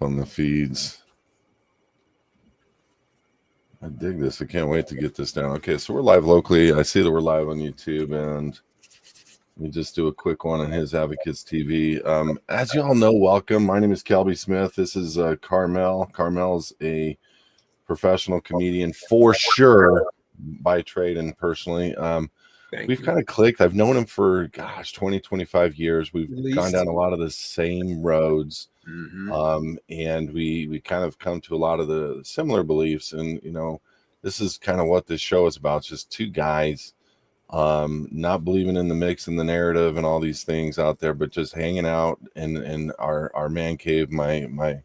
on the feeds. I dig this. I can't wait to get this down. Okay, so we're live locally. I see that we're live on YouTube, and let me just do a quick one on HISadvocates TV. As you all know, welcome. My name is Kelby Smith. This is Carmel. Carmel's a professional comedian for sure, by trade and personally. We've kind of clicked. I've known him for, 20, 25 years. We've gone down a lot of the same roads. And we kind of come to a lot of the similar beliefs. And, this is kind of what this show is about. It's just two guys not believing in the mix and the narrative and all these things out there, but just hanging out in our man cave, my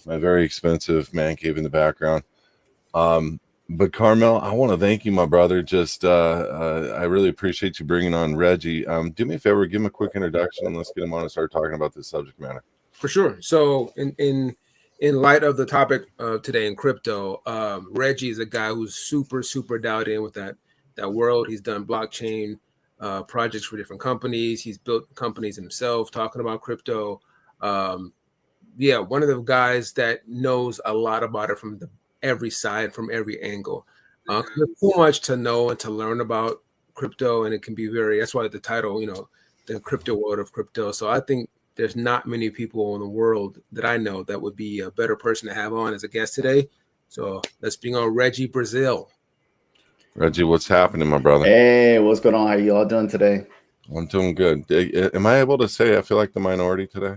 very expensive man cave in the background. But Carmel, I want to thank you, my brother. Just I really appreciate you bringing on Reggie. Do me a favor, give him a quick introduction, and let's get him on and start talking about this subject matter. For sure. So in light of the topic of today in crypto, Reggie is a guy who's super dialed in with that world. He's done blockchain projects for different companies. He's built companies himself talking about crypto. One of the guys that knows a lot about it from every side, from every angle. There's so much to know and to learn about crypto, and it can be that's why the title, the crypto world of crypto. So I think there's not many people in the world that I know that would be a better person to have on as a guest today. So let's bring on Reggie Braziel. Reggie, what's happening, my brother? Hey, what's going on? How you all doing today? I'm doing good. Am I able to say I feel like the minority today?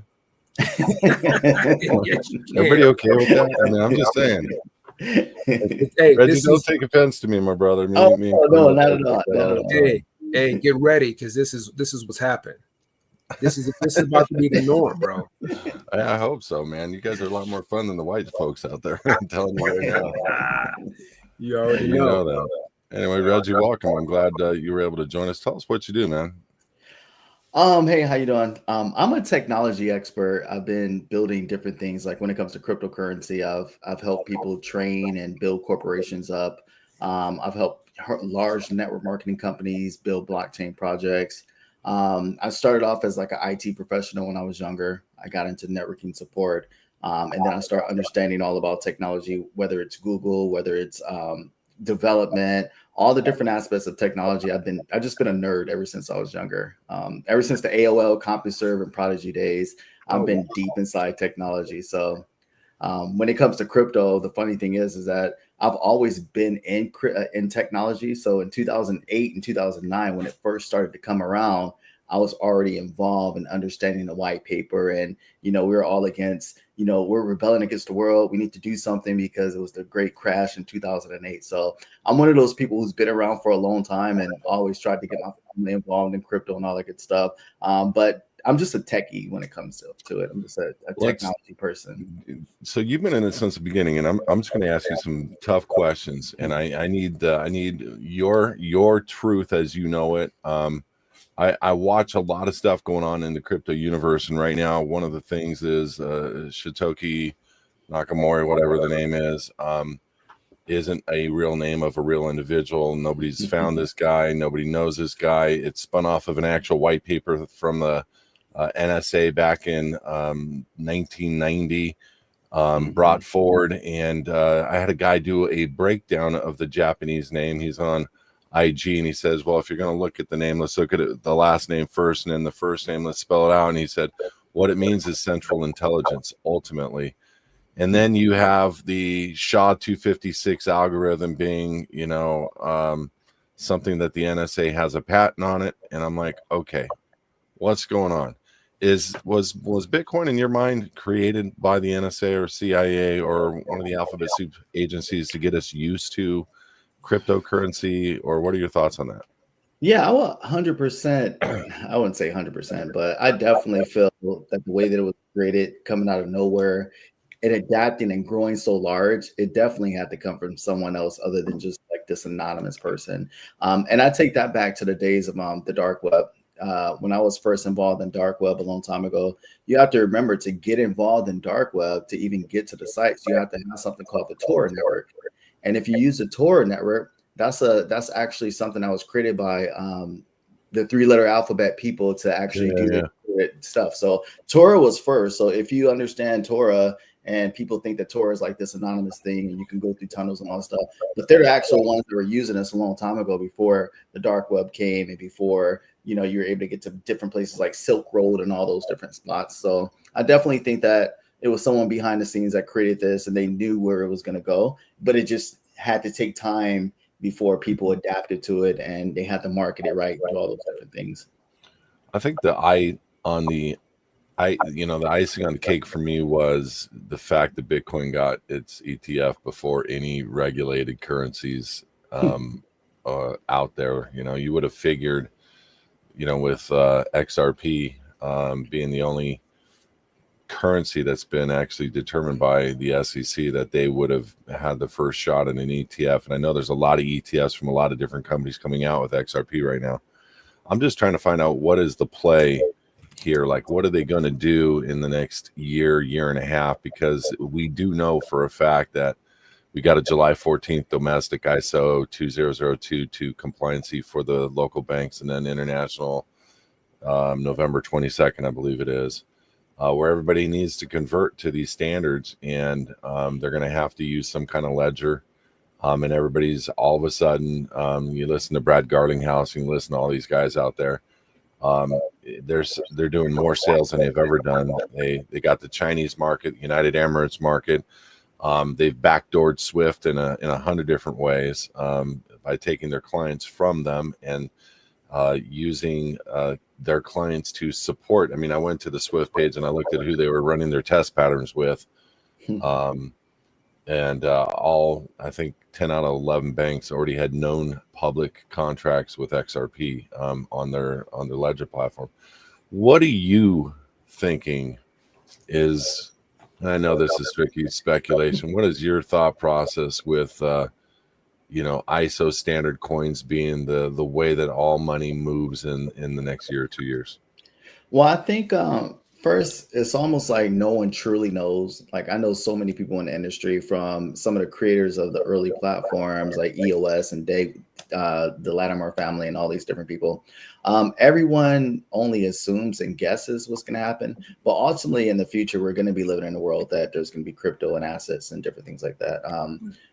Everybody okay with that? I mean, I'm just saying. Hey, Reggie, don't take offense to me, my brother. No, not at all. Hey, get ready, because this is what's happened. This is about to be the norm, bro. I hope so, man. You guys are a lot more fun than the white folks out there. I'm telling you right now. You already know that. Anyway, Reggie, welcome. I'm glad you were able to join us. Tell us what you do, man. Hey, how you doing? I'm a technology expert. I've been building different things. Like when it comes to cryptocurrency, I've helped people train and build corporations up. I've helped large network marketing companies build blockchain projects. I started off as like an IT professional when I was younger. I got into networking support, and then I started understanding all about technology, whether it's Google, whether it's development, all the different aspects of technology. I've just been a nerd ever since I was younger. Ever since the AOL, CompuServe, and Prodigy days, I've been deep inside technology. So when it comes to crypto, the funny thing is that I've always been in technology. So in 2008 and 2009, when it first started to come around, I was already involved in understanding the white paper. And, we were all against, we're rebelling against the world. We need to do something because it was the great crash in 2008. So I'm one of those people who's been around for a long time and always tried to get my family involved in crypto and all that good stuff. But I'm just a techie when it comes to it. I'm just a technology person. So you've been in it since the beginning, and I'm just going to ask you some tough questions, and I need your truth as you know it. I watch a lot of stuff going on in the crypto universe, and right now one of the things is Satoshi Nakamori, whatever the name is, isn't a real name of a real individual. Nobody's found this guy. Nobody knows this guy. It's spun off of an actual white paper from the NSA back in 1990, brought forward, and I had a guy do a breakdown of the Japanese name. He's on IG, and he says, well, if you're going to look at the name, let's look at it, the last name first, and then the first name, let's spell it out. And he said what it means is central intelligence ultimately. And then you have the SHA-256 algorithm being something that the NSA has a patent on it, and I'm like, okay, what's going on? Was Bitcoin in your mind created by the NSA or CIA or one of the alphabet soup agencies to get us used to cryptocurrency, or what are your thoughts on that? Yeah, 100%. I wouldn't say 100%, but I definitely feel that the way that it was created, coming out of nowhere and adapting and growing so large, it definitely had to come from someone else other than just like this anonymous person. And I take that back to the days of the dark web. When I was first involved in dark web a long time ago, you have to remember, to get involved in dark web, to even get to the sites, you have to have something called the Tor network. And if you use the Tor network, that's actually something that was created by the 3-letter alphabet people to actually do the stuff. So Torah was first. So if you understand Torah, and people think that Tor is like this anonymous thing and you can go through tunnels and all that stuff. But they're the actual ones that were using this a long time ago, before the dark web came and before, you know, you were able to get to different places like Silk Road and all those different spots. So I definitely think that it was someone behind the scenes that created this, and they knew where it was going to go, but it just had to take time before people adapted to it, and they had to market it right, do all those different things. I think the icing on the cake for me was the fact that Bitcoin got its ETF before any regulated currencies out there. You know, you would have figured, you know, with XRP being the only currency that's been actually determined by the SEC, that they would have had the first shot at an ETF. And I know there's a lot of ETFs from a lot of different companies coming out with XRP right now. I'm just trying to find out what is the play here. Like, what are they going to do in the next year and a half? Because we do know for a fact that we got a July 14th domestic ISO 20022 compliancy for the local banks, and then international November 22nd, I believe it is, where everybody needs to convert to these standards, and they're going to have to use some kind of ledger. And everybody's all of a sudden, you listen to Brad Garlinghouse, and you listen to all these guys out there. They're doing more sales than they've ever done. They got the Chinese market, United Emirates market. They've backdoored Swift in 100 different ways by taking their clients from them and using their clients to support. I mean, I went to the Swift page and I looked at who they were running their test patterns with. And all, I think 10 out of 11 banks already had known public contracts with XRP on their ledger platform. What are you thinking is, and I know this is strictly speculation, what is your thought process with ISO standard coins being the way that all money moves in the next year or 2 years? Well, I think first, it's almost like no one truly knows. Like, I know so many people in the industry, from some of the creators of the early platforms like EOS and Dave, the Latimer family, and all these different people. Everyone only assumes and guesses what's going to happen. But ultimately, in the future, we're going to be living in a world that there's going to be crypto and assets and different things like that.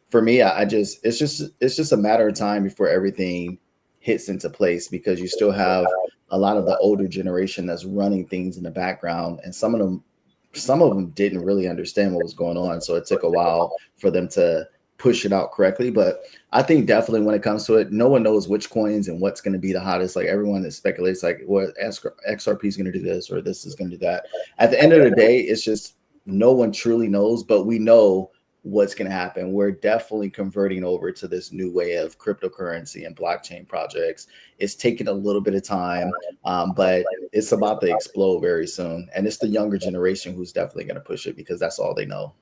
For me, it's just a matter of time before everything hits into place, because you still have a lot of the older generation that's running things in the background, and some of them didn't really understand what was going on, so it took a while for them to push it out correctly. But I think definitely when it comes to it, no one knows which coins and what's going to be the hottest. Like, everyone that speculates, like, well, XRP is going to do this or this is going to do that. At the end of the day, it's just no one truly knows, but we know what's going to happen. We're definitely converting over to this new way of cryptocurrency and blockchain projects. It's taking a little bit of time, but it's about to explode very soon. And it's the younger generation who's definitely going to push it, because that's all they know.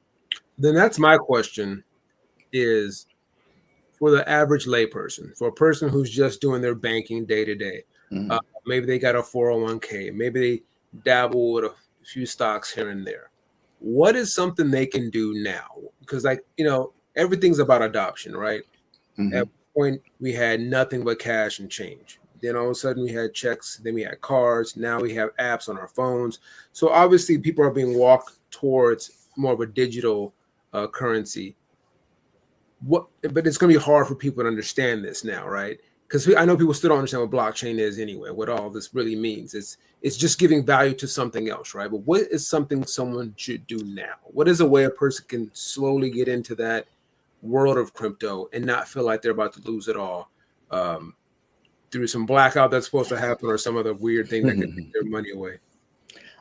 Then that's my question, is for the average layperson, for a person who's just doing their banking day to day. Maybe they got a 401k, maybe they dabble with a few stocks here and there. What is something they can do now? Because, like, everything's about adoption, right? At one point, we had nothing but cash and change. Then all of a sudden we had checks, then we had cards. Now we have apps on our phones. So obviously people are being walked towards more of a digital currency. But it's going to be hard for people to understand this now, right? Because I know people still don't understand what blockchain is anyway, what all this really means. It's just giving value to something else, right? But what is something someone should do now? What is a way a person can slowly get into that world of crypto and not feel like they're about to lose it all through some blackout that's supposed to happen or some other weird thing that can take their money away?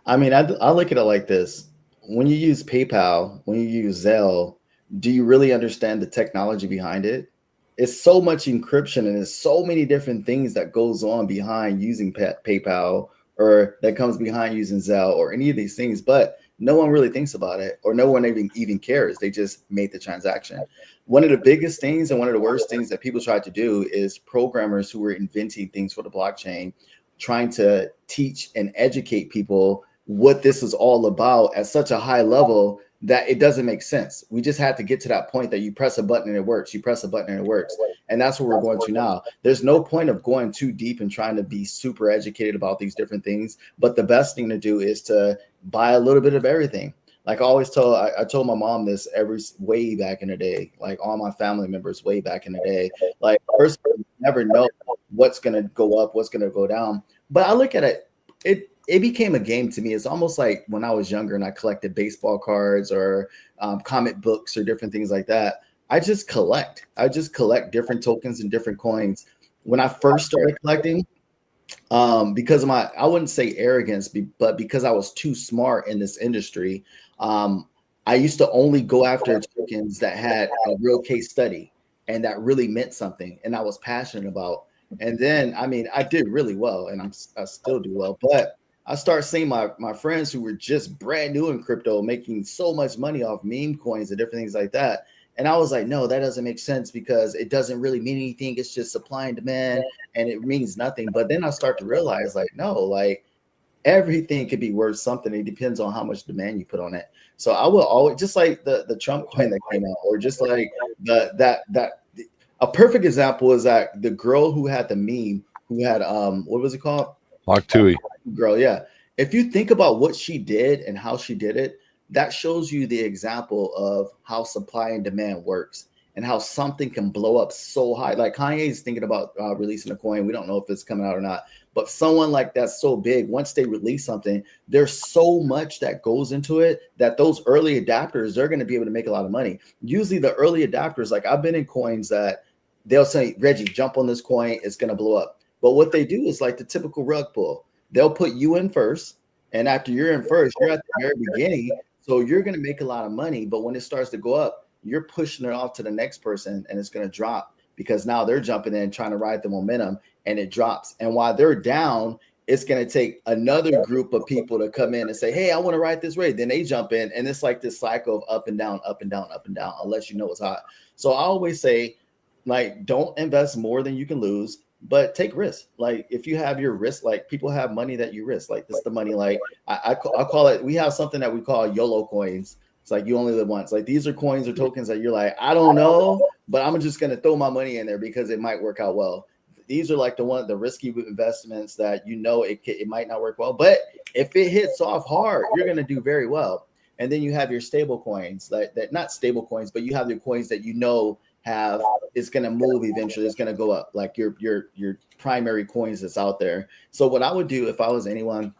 I mean, I look at it like this. When you use PayPal, when you use Zelle, do you really understand the technology behind it? It's so much encryption, and there's so many different things that goes on behind using PayPal, or that comes behind using Zelle, or any of these things, but no one really thinks about it, or no one even cares. They just made the transaction. One of the biggest things and one of the worst things that people tried to do is programmers who were inventing things for the blockchain, trying to teach and educate people what this is all about at such a high level that it doesn't make sense. We just had to get to that point that you press a button and it works. You press a button and it works. And that's what we're going to now. There's no point of going too deep and trying to be super educated about these different things. But the best thing to do is to buy a little bit of everything. Like I told my mom this way back in the day, like all my family members way back in the day. Like first, you never know what's gonna go up, what's gonna go down. But I look at it, it became a game to me. It's almost like when I was younger and I collected baseball cards or comic books or different things like that. I just collect different tokens and different coins. When I first started collecting, because of my, I wouldn't say arrogance, but because I was too smart in this industry, I used to only go after tokens that had a real case study and that really meant something and I was passionate about. And then, I mean, I did really well and I still do well, but I start seeing my friends who were just brand new in crypto making so much money off meme coins and different things like that. And I was like, no, that doesn't make sense because it doesn't really mean anything. It's just supply and demand and it means nothing. But then I start to realize like, no, like everything could be worth something. It depends on how much demand you put on it. So I will always, just like the Trump coin that came out, or just like a perfect example is that the girl who had the meme, who had what was it called? Octui. Girl, yeah. If you think about what she did and how she did it, that shows you the example of how supply and demand works and how something can blow up so high. Like Kanye is thinking about releasing a coin. We don't know if it's coming out or not, but someone like that's so big, once they release something, there's so much that goes into it that those early adapters, they're going to be able to make a lot of money. Usually the early adapters, like I've been in coins that they'll say, Reggie, jump on this coin, it's going to blow up. But what they do is like the typical rug pull. They'll put you in first. And after you're in first, you're at the very beginning. So you're going to make a lot of money, but when it starts to go up, you're pushing it off to the next person and it's going to drop because now they're jumping in trying to ride the momentum and it drops. And while they're down, it's going to take another group of people to come in and say, hey, I want to ride this rate. Then they jump in and it's like this cycle of up and down, up and down, up and down, unless you know it's hot. So I always say, like, don't invest more than you can lose, but take risks. Like if you have your risk, like people have money that you risk, like this is the money. Like I call it, we have something that we call YOLO coins. It's like you only live once. Like these are coins or tokens that you're like, I don't know, but I'm just going to throw my money in there because it might work out well. These are like the risky investments that, you know, it might not work well, but if it hits off hard, you're going to do very well. And then you have your stable coins that not stable coins, but you have your coins that, you know, it's going to move eventually. It's going to go up, like your primary coins that's out there. So what I would do if I was anyone,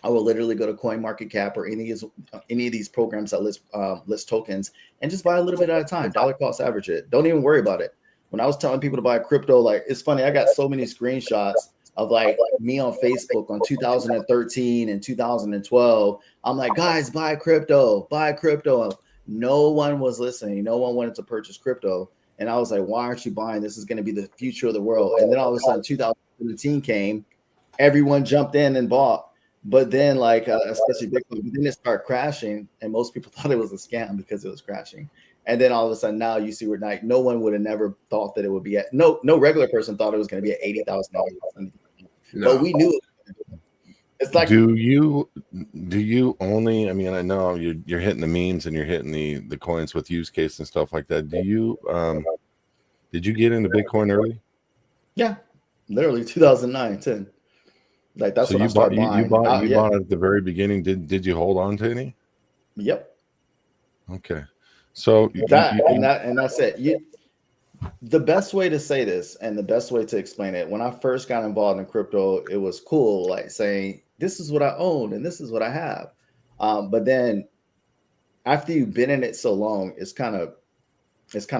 I would literally go to CoinMarketCap or any of these programs that list tokens and just buy a little bit at a time, dollar cost average it. Don't even worry about it. When I was telling people to buy crypto, like it's funny, I got so many screenshots of like me on Facebook on 2013 and 2012. I'm like, guys, buy crypto. No one was listening. No one wanted to purchase crypto. And I was like, why aren't you buying? This is going to be the future of the world. And then all of a sudden 2017 came, everyone jumped in and bought. But then like, especially Bitcoin, then it started crashing and most people thought it was a scam because it was crashing. And then all of a sudden now you see where like no one would have never thought that it would be at, no regular person thought it was going to be at $80,000. No. But we knew it. It's like, do you only, I mean, I know you're hitting the memes and you're hitting the coins with use case and stuff like that. Do you did you get into Bitcoin early? Yeah, literally 2009, 10. Like that's so when I started buying. You bought it at the very beginning. Did you hold on to any? Yep. Okay. So that's it. The best way to say this and the best way to explain it, when I first got involved in crypto, it was cool, like saying, this is what I own and this is what I have. But then after you've been in it so long, it's kind of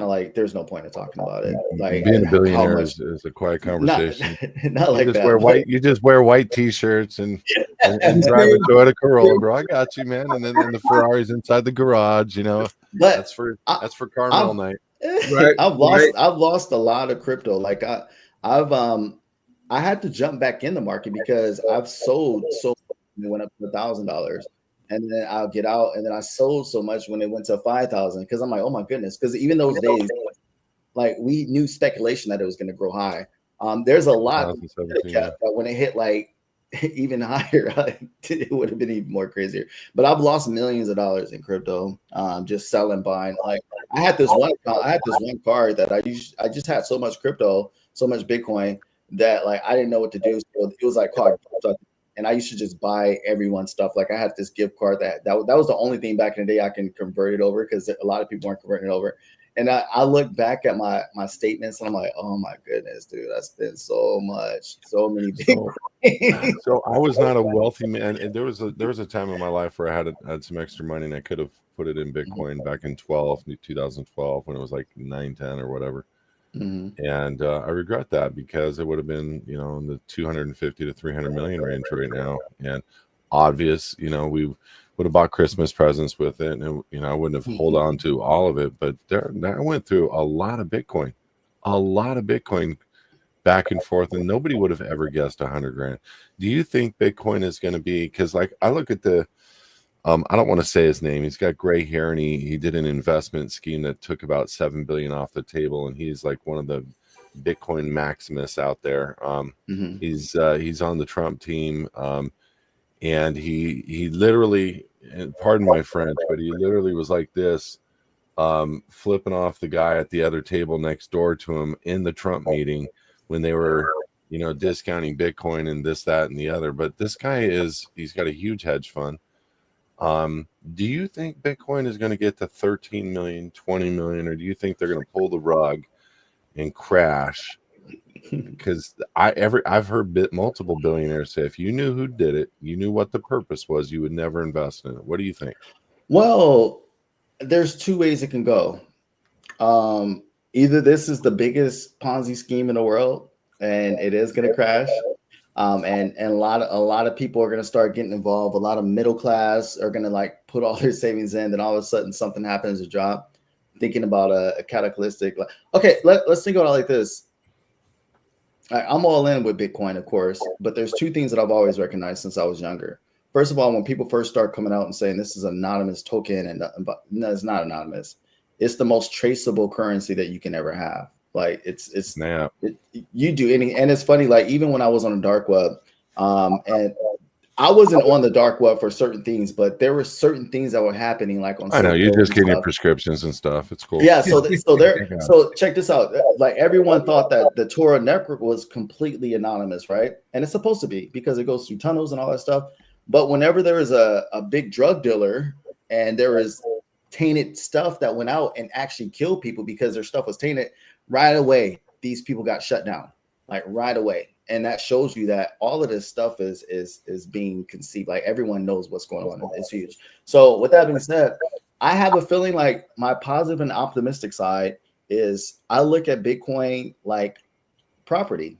like there's no point in talking about it. Like being a billionaire is a quiet conversation. Not like that. You just wear white t-shirts and drive a Toyota Corolla, bro. I got you, man. And then the Ferrari's inside the garage, you know. But that's for Carmel night. Right. I've lost a lot of crypto. Like I had to jump back in the market because I've sold so much when it went up to $1,000, and then I'll get out, and then I sold so much when it went to 5,000 because I'm like, oh my goodness, because even those days, like we knew speculation that it was going to grow high. There's a lot that when it hit like even higher, it would have been even more crazier. But I've lost millions of dollars in crypto, just selling, buying. Like I had this one card that I just had so much crypto, so much Bitcoin that like I didn't know what to do. So it was like called I used to just buy everyone's stuff. Like I had this gift card that was the only thing back in the day I can convert it over, because a lot of people weren't converting it over. And I look back at my statements and I'm like, oh my goodness, dude, I spent so many big so I was not a wealthy man, and there was a time in my life where I had some extra money and I could have put it in Bitcoin back in 2012 when it was like 9-10 or whatever. And I regret that, because it would have been, in the 250 to 300 million range right now. And obvious, we would have bought Christmas presents with it, and I wouldn't have hold on to all of it. But I went through a lot of Bitcoin back and forth, and nobody would have ever guessed 100 grand. Do you think Bitcoin is going to be, because like I look at the I don't want to say his name. He's got gray hair, and he did an investment scheme that took about $7 billion off the table, and he's like one of the Bitcoin maximists out there. He's on the Trump team, and he literally, and pardon my French, but he literally was like this, flipping off the guy at the other table next door to him in the Trump meeting when they were discounting Bitcoin and this, that, and the other. But this guy he's got a huge hedge fund. Do you think Bitcoin is going to get to 13 million, 20 million, or do you think they're going to pull the rug and crash? Because I've heard multiple billionaires say, if you knew who did it, you knew what the purpose was, you would never invest in it. What do you think? Well, there's two ways it can go. Either this is the biggest Ponzi scheme in the world and it is going to crash. And a lot of people are going to start getting involved. A lot of middle class are going to like put all their savings in. Then all of a sudden something happens to drop. Thinking about a cataclysmic. Okay, let's think about it like this. I'm all in with Bitcoin, of course, but there's two things that I've always recognized since I was younger. First of all, when people first start coming out and saying this is an anonymous token, and no, it's not anonymous. It's the most traceable currency that you can ever have. Like you do any, and it's funny. Like even when I was on the dark web, and I wasn't on the dark web for certain things, but there were certain things that were happening. Like on, I know you're just getting your prescriptions and stuff. It's cool. Yeah. So check this out. Like everyone thought that the Torah network was completely anonymous, right? And it's supposed to be because it goes through tunnels and all that stuff. But whenever there is a big drug dealer and there is tainted stuff that went out and actually killed people because their stuff was tainted, right away, these people got shut down, like right away. And that shows you that all of this stuff is being conceived. Like everyone knows what's going on. It's huge. So with that being said, I have a feeling like my positive and optimistic side is I look at Bitcoin like property.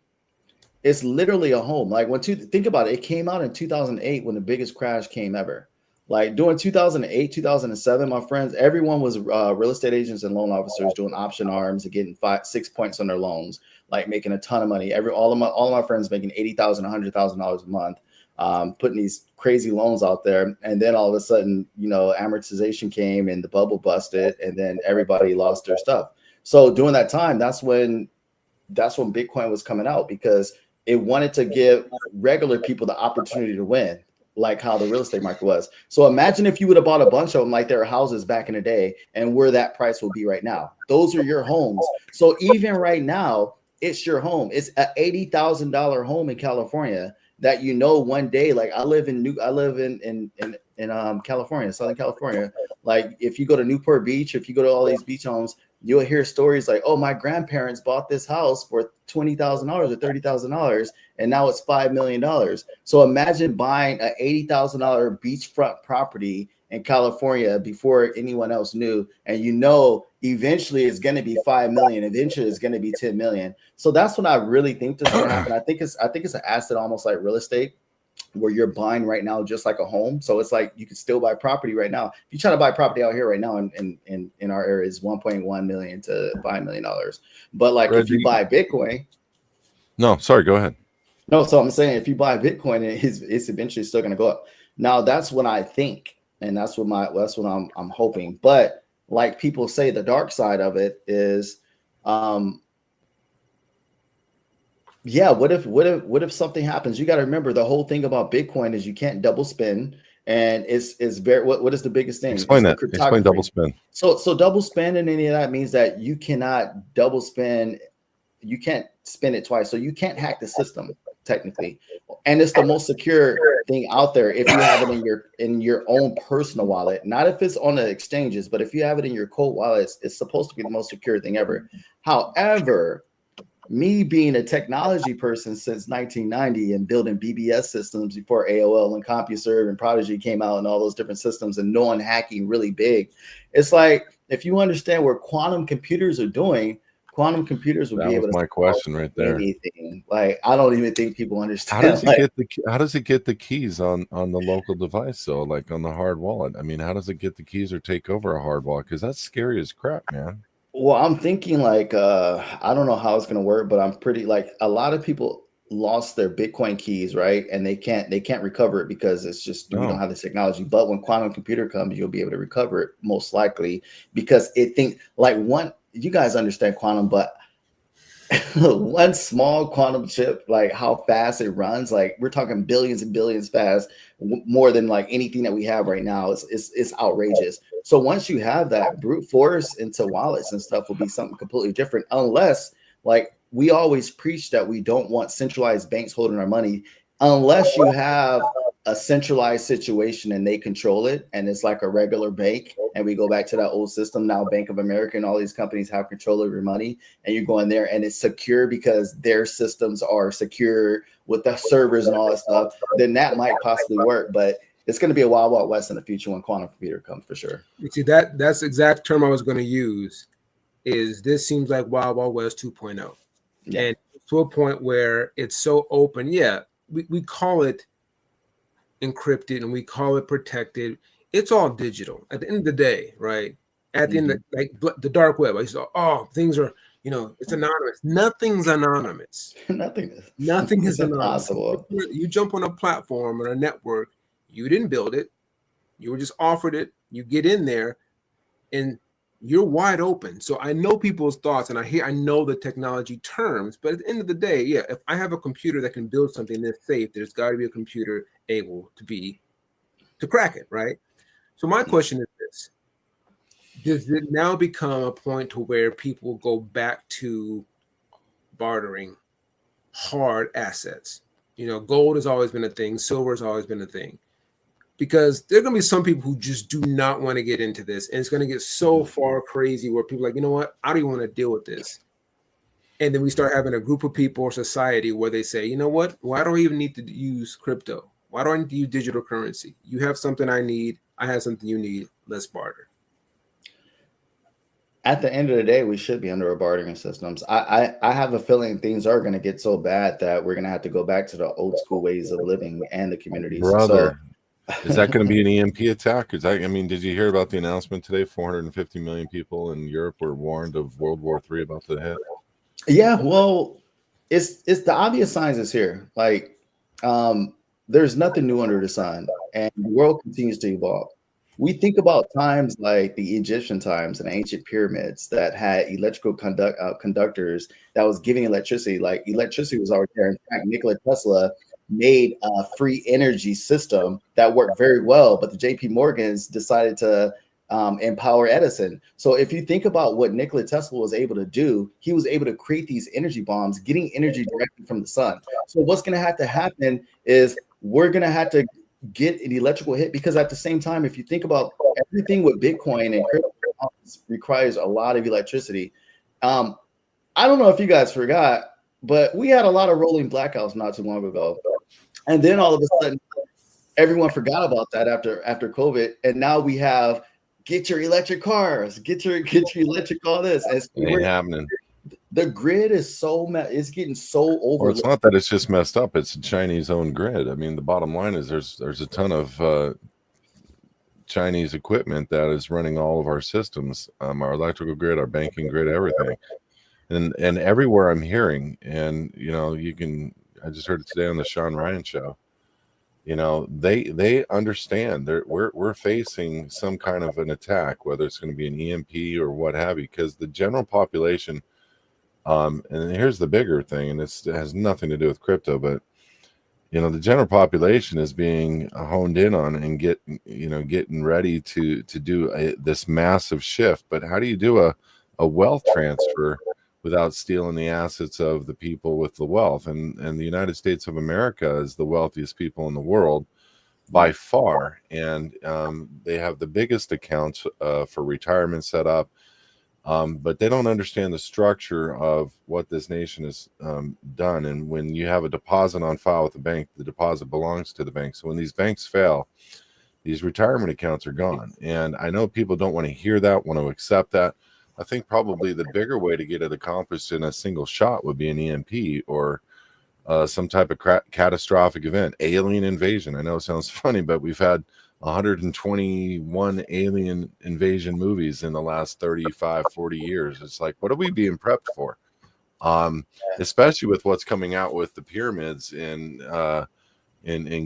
It's literally a home. Like think about it, it came out in 2008 when the biggest crash came ever. Like during 2008, 2007, my friends, everyone was real estate agents and loan officers doing option arms and getting 5-6 points on their loans, like making a ton of money. All of my friends making $80,000, $100,000 a month, putting these crazy loans out there. And then all of a sudden, amortization came and the bubble busted, and then everybody lost their stuff. So during that time, that's when Bitcoin was coming out, because it wanted to give regular people the opportunity to win, like how the real estate market was. So imagine if you would have bought a bunch of them like their houses back in the day, and where that price will be right now. Those are your homes. So even right now, it's your home. It's an $80,000 home in California that one day, like I live in California, Southern California. Like if you go to Newport Beach, if you go to all these beach homes, you'll hear stories like, oh, my grandparents bought this house for $20,000 or $30,000, and now it's $5 million. So imagine buying an $80,000 beachfront property in California before anyone else knew, and eventually it's going to be 5 million. Eventually it's going to be 10 million. So that's what I really think is going to happen. I think it's an asset almost like real estate, where you're buying right now just like a home. So it's like you can still buy property right now. If you try to buy property out here right now in our area, is $1.1 million to $5 million. But like if you buy Bitcoin. No, sorry, go ahead. No, so I'm saying if you buy Bitcoin, it's eventually still going to go up. Now that's what I think, and that's what I'm hoping. But like people say, the dark side of it is, what if something happens? You got to remember, the whole thing about Bitcoin is you can't double spend, and it's very what is the biggest thing? Explain that. Explain double spend. So double spend and any of that means that you cannot double spend. You can't spend it twice. So you can't hack the system. technically, and it's the most secure thing out there if you have it in your own personal wallet. Not if it's on the exchanges, but if you have it in your cold wallet, it's supposed to be the most secure thing ever. However, me being a technology person since 1990 and building BBS systems before AOL and CompuServe and Prodigy came out and all those different systems, and knowing hacking really big, it's like, if you understand what quantum computers are doing, quantum computers will be able to my question right there. Anything. Like, I don't even think people understand. How does it get the keys on the local device though, like on the hard wallet? I mean, how does it get the keys or take over a hard wallet? Because that's scary as crap, man. Well, I'm thinking like, I don't know how it's going to work, but I'm pretty like, a lot of people lost their Bitcoin keys, right? And they can't recover it because it's just, we don't have the technology. But when quantum computer comes, you'll be able to recover it most likely, because you guys understand quantum, but one small quantum chip, like how fast it runs, like we're talking billions and billions fast, more than like anything that we have right now. It's outrageous. So once you have that, brute force into wallets and stuff will be something completely different, unless, like, we always preach that we don't want centralized banks holding our money, unless you have a centralized situation and they control it and it's like a regular bank, and we go back to that old system. Now Bank of America and all these companies have control of your money, and you go in there and it's secure because their systems are secure with the servers and all that stuff, then that might possibly work. But it's going to be a wild, wild west in the future when quantum computer comes, for sure. You see, that's the exact term I was going to use. Is this seems like Wild Wild West 2.0. Yeah. And to a point where it's so open. Yeah, we call it encrypted and we call it protected. It's all digital at the end of the day, right? At the end of, like, the dark web, I used to, things are, it's anonymous. Nothing's anonymous. Nothing is impossible. You jump on a platform or a network, you didn't build it, you were just offered it, you get in there and you're wide open. So I know people's thoughts and I know the technology terms, but at the end of the day, yeah, if I have a computer that can build something that's safe, there's got to be a computer able to crack it, right? So my question is this: does it now become a point to where people go back to bartering hard assets? Gold has always been a thing, silver has always been a thing. Because there are going to be some people who just do not want to get into this. And it's going to get so far crazy where people are like, you know what? I don't even want to deal with this. And then we start having a group of people or society where they say, you know what? Why do I even need to use crypto? Why do I need to use digital currency? You have something I need. I have something you need. Let's barter. At the end of the day, we should be under a bartering systems. I have a feeling things are going to get so bad that we're going to have to go back to the old school ways of living and the communities. Brother. Is that going to be an EMP attack? Did you hear about the announcement today? 450 million people in Europe were warned of World War III about to hit. Yeah, well, it's the obvious signs is here. Like, there's nothing new under the sun, and the world continues to evolve. We think about times like the Egyptian times and ancient pyramids that had electrical conductors that was giving electricity. Like, electricity was already there. In fact, Nikola Tesla made a free energy system that worked very well, but the JP Morgans decided to empower Edison. So if you think about what Nikola Tesla was able to do, he was able to create these energy bombs, getting energy directly from the sun. So what's going to have to happen is we're going to have to get an electrical hit, because at the same time, if you think about everything with Bitcoin and crypto requires a lot of electricity. I don't know if you guys forgot, but we had a lot of rolling blackouts not too long ago. And then all of a sudden, everyone forgot about that after COVID. And now we have get your electric cars, get your electric, all this. It ain't happening. The grid is it's getting so over. Well, it's not that it's just messed up. It's a Chinese owned grid. I mean, the bottom line is there's a ton of Chinese equipment that is running all of our systems, our electrical grid, our banking grid, everything. And everywhere I'm hearing, and I just heard it today on the Sean Ryan show. They understand we're facing some kind of an attack, whether it's going to be an EMP or what have you, because the general population. And here's the bigger thing, and it has nothing to do with crypto, but the general population is being honed in on and getting ready to do this massive shift. But how do you do a wealth transfer without stealing the assets of the people with the wealth. And the United States of America is the wealthiest people in the world by far, and they have the biggest accounts for retirement set up. But they don't understand the structure of what this nation has done. And when you have a deposit on file with the bank, the deposit belongs to the bank. So when these banks fail, these retirement accounts are gone. And I know people don't want to hear that, want to accept that. I think probably the bigger way to get it accomplished in a single shot would be an EMP or some type of catastrophic event, alien invasion. I know it sounds funny, but we've had 121 alien invasion movies in the last 35, 40 years. It's like, what are we being prepped for? Especially with what's coming out with the pyramids in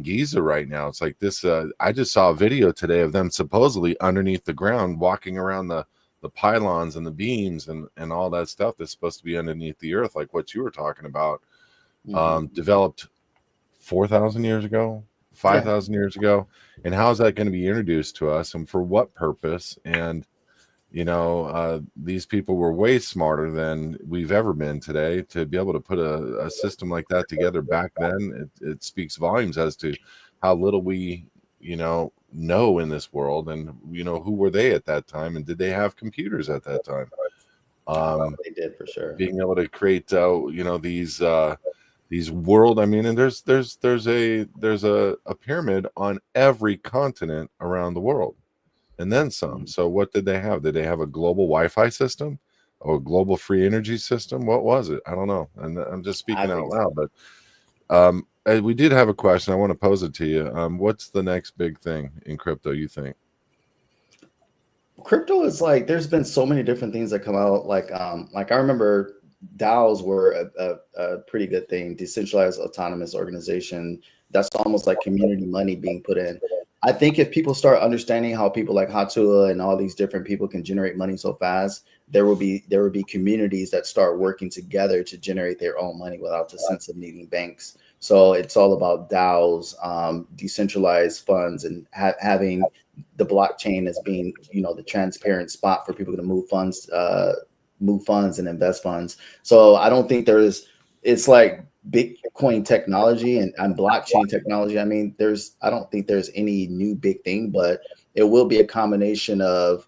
Giza right now. It's like this. I just saw a video today of them supposedly underneath the ground, walking around the pylons and the beams and all that stuff that's supposed to be underneath the earth, like what you were talking about. Developed 4,000 years ago, 5,000 years ago. And how is that going to be introduced to us, and for what purpose? And these people were way smarter than we've ever been today. To be able to put a system like that together back then, it speaks volumes as to how little we know in this world. And who were they at that time, and did they have computers at that time? They did, for sure. Being able to create these world, I mean, and there's a pyramid on every continent around the world, and then some. So what did they have? Did they have a global Wi-Fi system or a global free energy system? What was it? I don't know. And I'm just speaking out loud, but we did have a question. I want to pose it to you. What's the next big thing in crypto, you think? Crypto is like, there's been so many different things that come out. Like I remember DAOs were a pretty good thing. Decentralized autonomous organization. That's almost like community money being put in. I think if people start understanding how people like Hatua and all these different people can generate money so fast, there will be communities that start working together to generate their own money without the sense of needing banks. So it's all about DAOs, decentralized funds, and having the blockchain as being, the transparent spot for people to move funds and invest funds. So I don't think it's like Bitcoin technology and blockchain technology. I mean, I don't think there's any new big thing, but it will be a combination of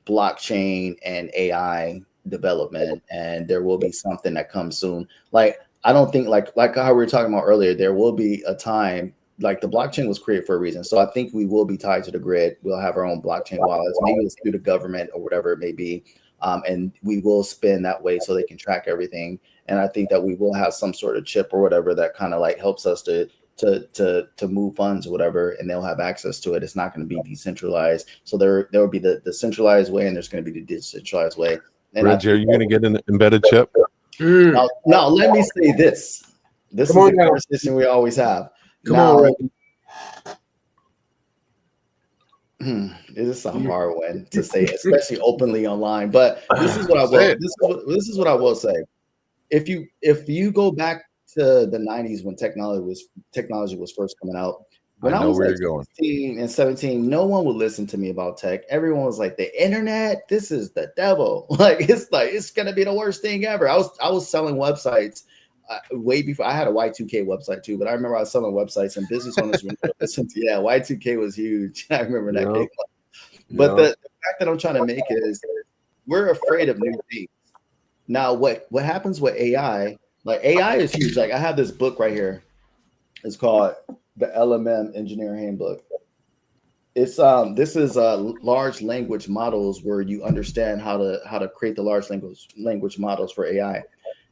blockchain and AI development, and there will be something that comes soon. Like, I don't think like how we were talking about earlier, there will be a time, like the blockchain was created for a reason. So I think we will be tied to the grid. We'll have our own blockchain wallets. Maybe it's through the government or whatever it may be. And we will spend that way so they can track everything. And I think that we will have some sort of chip or whatever that kind of like helps us to move funds or whatever, and they'll have access to it. It's not going to be decentralized. So there will be the centralized way, and there's going to be the decentralized way. And Reggie, are you going to get an embedded chip? Now, let me say this. This is the conversation we always have. Come on, Reggie. This is a hard one to say, especially openly online. But this is what I will. This is what I will say. If you go back to the 90s when technology was first coming out, when I was like 16 and 17, no one would listen to me about tech. Everyone was like, the internet, this is the devil. It's gonna be the worst thing ever. I was selling websites way before. I had a Y2K website too, but I remember I was selling websites and business owners were listening to. Yeah, Y2K was huge. I remember that came up. But the fact that I'm trying to make is we're afraid of new things. Now, what happens with AI? Like, AI is huge. Like, I have this book right here. It's called the LMM Engineer Handbook. It's this is large language models, where you understand how to create the large language models for AI.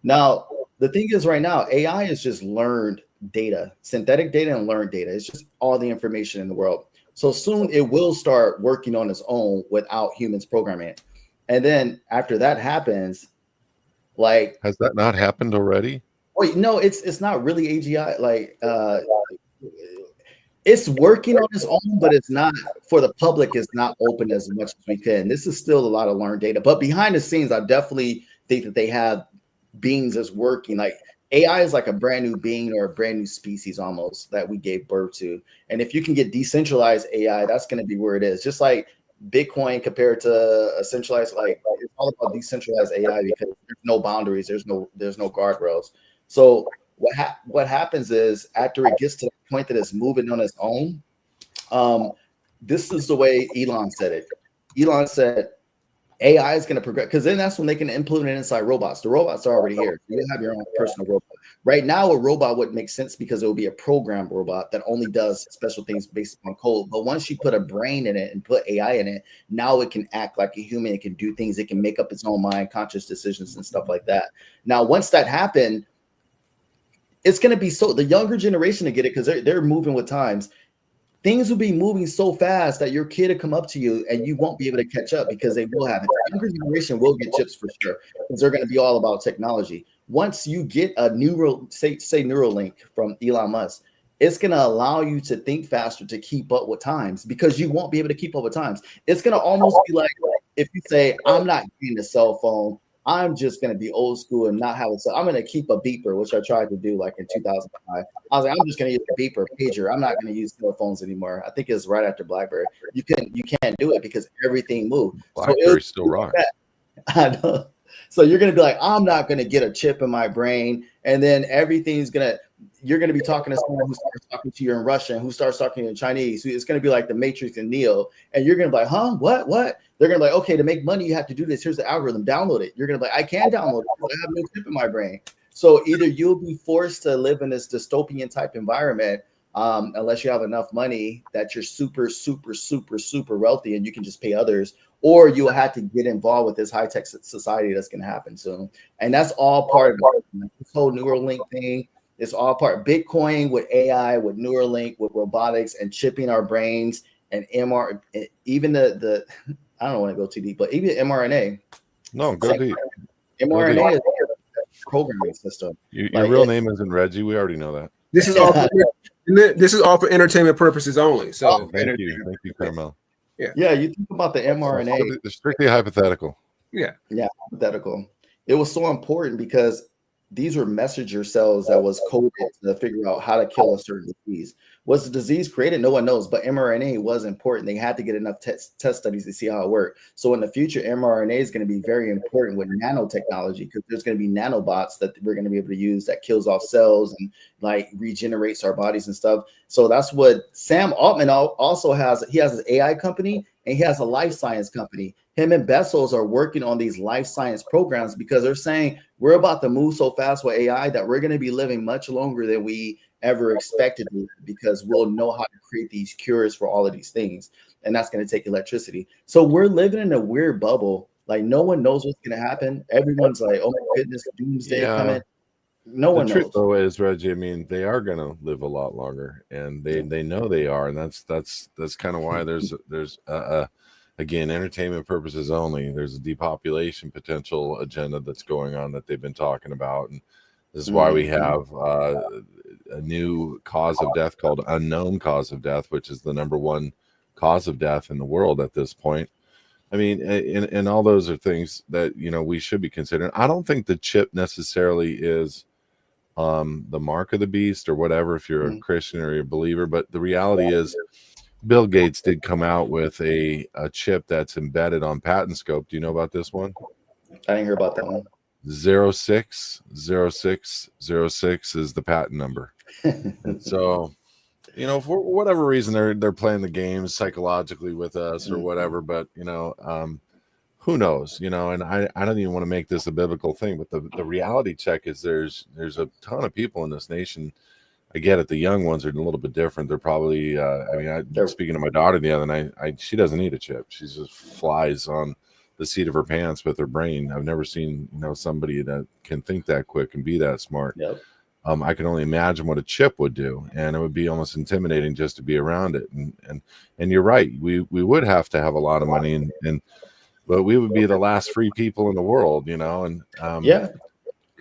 Now, the thing is, right now, AI is just learned data, synthetic data and learned data. It's just all the information in the world. So soon it will start working on its own without humans programming it. And then after that happens, like, has that not happened already? Wait, no, it's not really AGI. Like, it's working on its own, but it's not for the public. It's not open as much as we can. This is still a lot of learned data, but behind the scenes, I definitely think that they have beings that's working. Like, AI is like a brand new being or a brand new species almost that we gave birth to. And if you can get decentralized AI, that's going to be where it is. Just like Bitcoin compared to a centralized, like it's all about decentralized AI because there's no boundaries, there's no guardrails. So what happens is after it gets to the point that it's moving on its own, this is the way Elon said it. Elon said AI is going to progress because then that's when they can implement it inside robots. The robots are already here. You have your own personal robot. Right now, a robot would make sense because it would be a programmed robot that only does special things based on code. But once you put a brain in it and put AI in it, now it can act like a human. It can do things. It can make up its own mind, conscious decisions and stuff like that. Now, once that happened, it's going to be the younger generation to get it because they're moving with times. Things will be moving so fast that your kid will come up to you and you won't be able to catch up because they will have it. The younger generation will get chips for sure because they're going to be all about technology. Once you get a say Neuralink from Elon Musk, it's going to allow you to think faster to keep up with times because you won't be able to keep up with times. It's going to almost be like if you say, I'm not getting a cell phone. I'm just going to be old school and not have it. So I'm going to keep a beeper, which I tried to do like in 2005. I was like, I'm just going to use a beeper, pager. I'm not going to use cell phones anymore. I think it's right after BlackBerry. You can't do it because everything moved. BlackBerry still rocks. I know. So you're going to be like, I'm not going to get a chip in my brain. And then you're going to be talking to someone who starts talking to you in Russian, who starts talking in Chinese. It's going to be like the Matrix and Neo. And you're going to be like, huh, what? They're going to be like, okay, to make money, you have to do this. Here's the algorithm. Download it. You're going to be like, I can't download it. I have no chip in my brain. So either you'll be forced to live in this dystopian type environment, unless you have enough money that you're super, super, super, super wealthy and you can just pay others, or you'll have to get involved with this high-tech society that's going to happen soon. And that's all part of this whole Neuralink thing. It's all part Bitcoin with AI, with Neuralink, with robotics and chipping our brains and even the I don't want to go too deep, but even mRNA. No, go deep. mRNA is a programming system. Your real name isn't Reggie. We already know that. This is all for entertainment purposes only. So thank you, Carmel. Yeah. You think about the mRNA. It's strictly hypothetical. Yeah, hypothetical. It was so important because these were messenger cells that was coded to figure out how to kill a certain disease. Was the disease created? No one knows, but mRNA was important. They had to get enough test studies to see how it worked. So in the future, mRNA is going to be very important with nanotechnology because there's going to be nanobots that we're going to be able to use that kills off cells and like regenerates our bodies and stuff. So that's what Sam Altman also has. He has an AI company and he has a life science company. Him and Bezos are working on these life science programs because they're saying we're about to move so fast with AI that we're going to be living much longer than we ever expected to, because we'll know how to create these cures for all of these things. And that's going to take electricity. So we're living in a weird bubble. Like no one knows what's going to happen. Everyone's like, oh my goodness, doomsday coming. No one knows. The truth though is, Reggie, I mean, they are going to live a lot longer and they know they are. And that's kind of why there's again, entertainment purposes only. There's a depopulation potential agenda that's going on that they've been talking about. And this is why we have a new cause of death called unknown cause of death, which is the #1 cause of death in the world at this point. I mean, and all those are things that, we should be considering. I don't think the chip necessarily is the mark of the beast or whatever, if you're a Christian or you're a believer. But the reality is, Bill Gates did come out with a chip that's embedded on PatentScope. Do you know about this one? I didn't hear about that one. 060606 is the patent number. And so, for whatever reason, they're playing the games psychologically with us or whatever. But who knows? And I don't even want to make this a biblical thing. But the reality check is there's a ton of people in this nation. I get it. The young ones are a little bit different. They're probably, speaking to my daughter the other night, she doesn't need a chip. She just flies on the seat of her pants with her brain. I've never seen, somebody that can think that quick and be that smart. Yep. I can only imagine what a chip would do. And it would be almost intimidating just to be around it. And you're right. We would have to have a lot of money but we would be the last free people in the world, and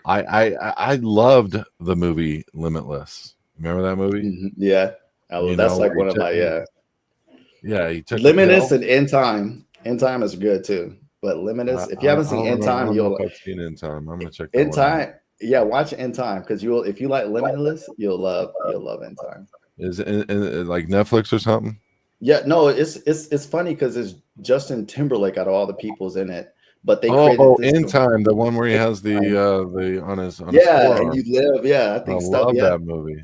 I loved the movie Limitless. Remember that movie? Yeah. That's like one of my, he took Limitless and End Time. End Time is good too. But Limitless, if you haven't seen End Time, I've seen End Time. I'm gonna check End Time. Yeah, watch End Time because if you like Limitless, you'll love End Time. Is it like Netflix or something? Yeah, no, it's funny because it's Justin Timberlake out of all the people's in it, but they Oh, created this. In Time, the one where he In has Time. the on his Yeah, and forearm. you live. Yeah, I I think stuff. love Yeah, that movie.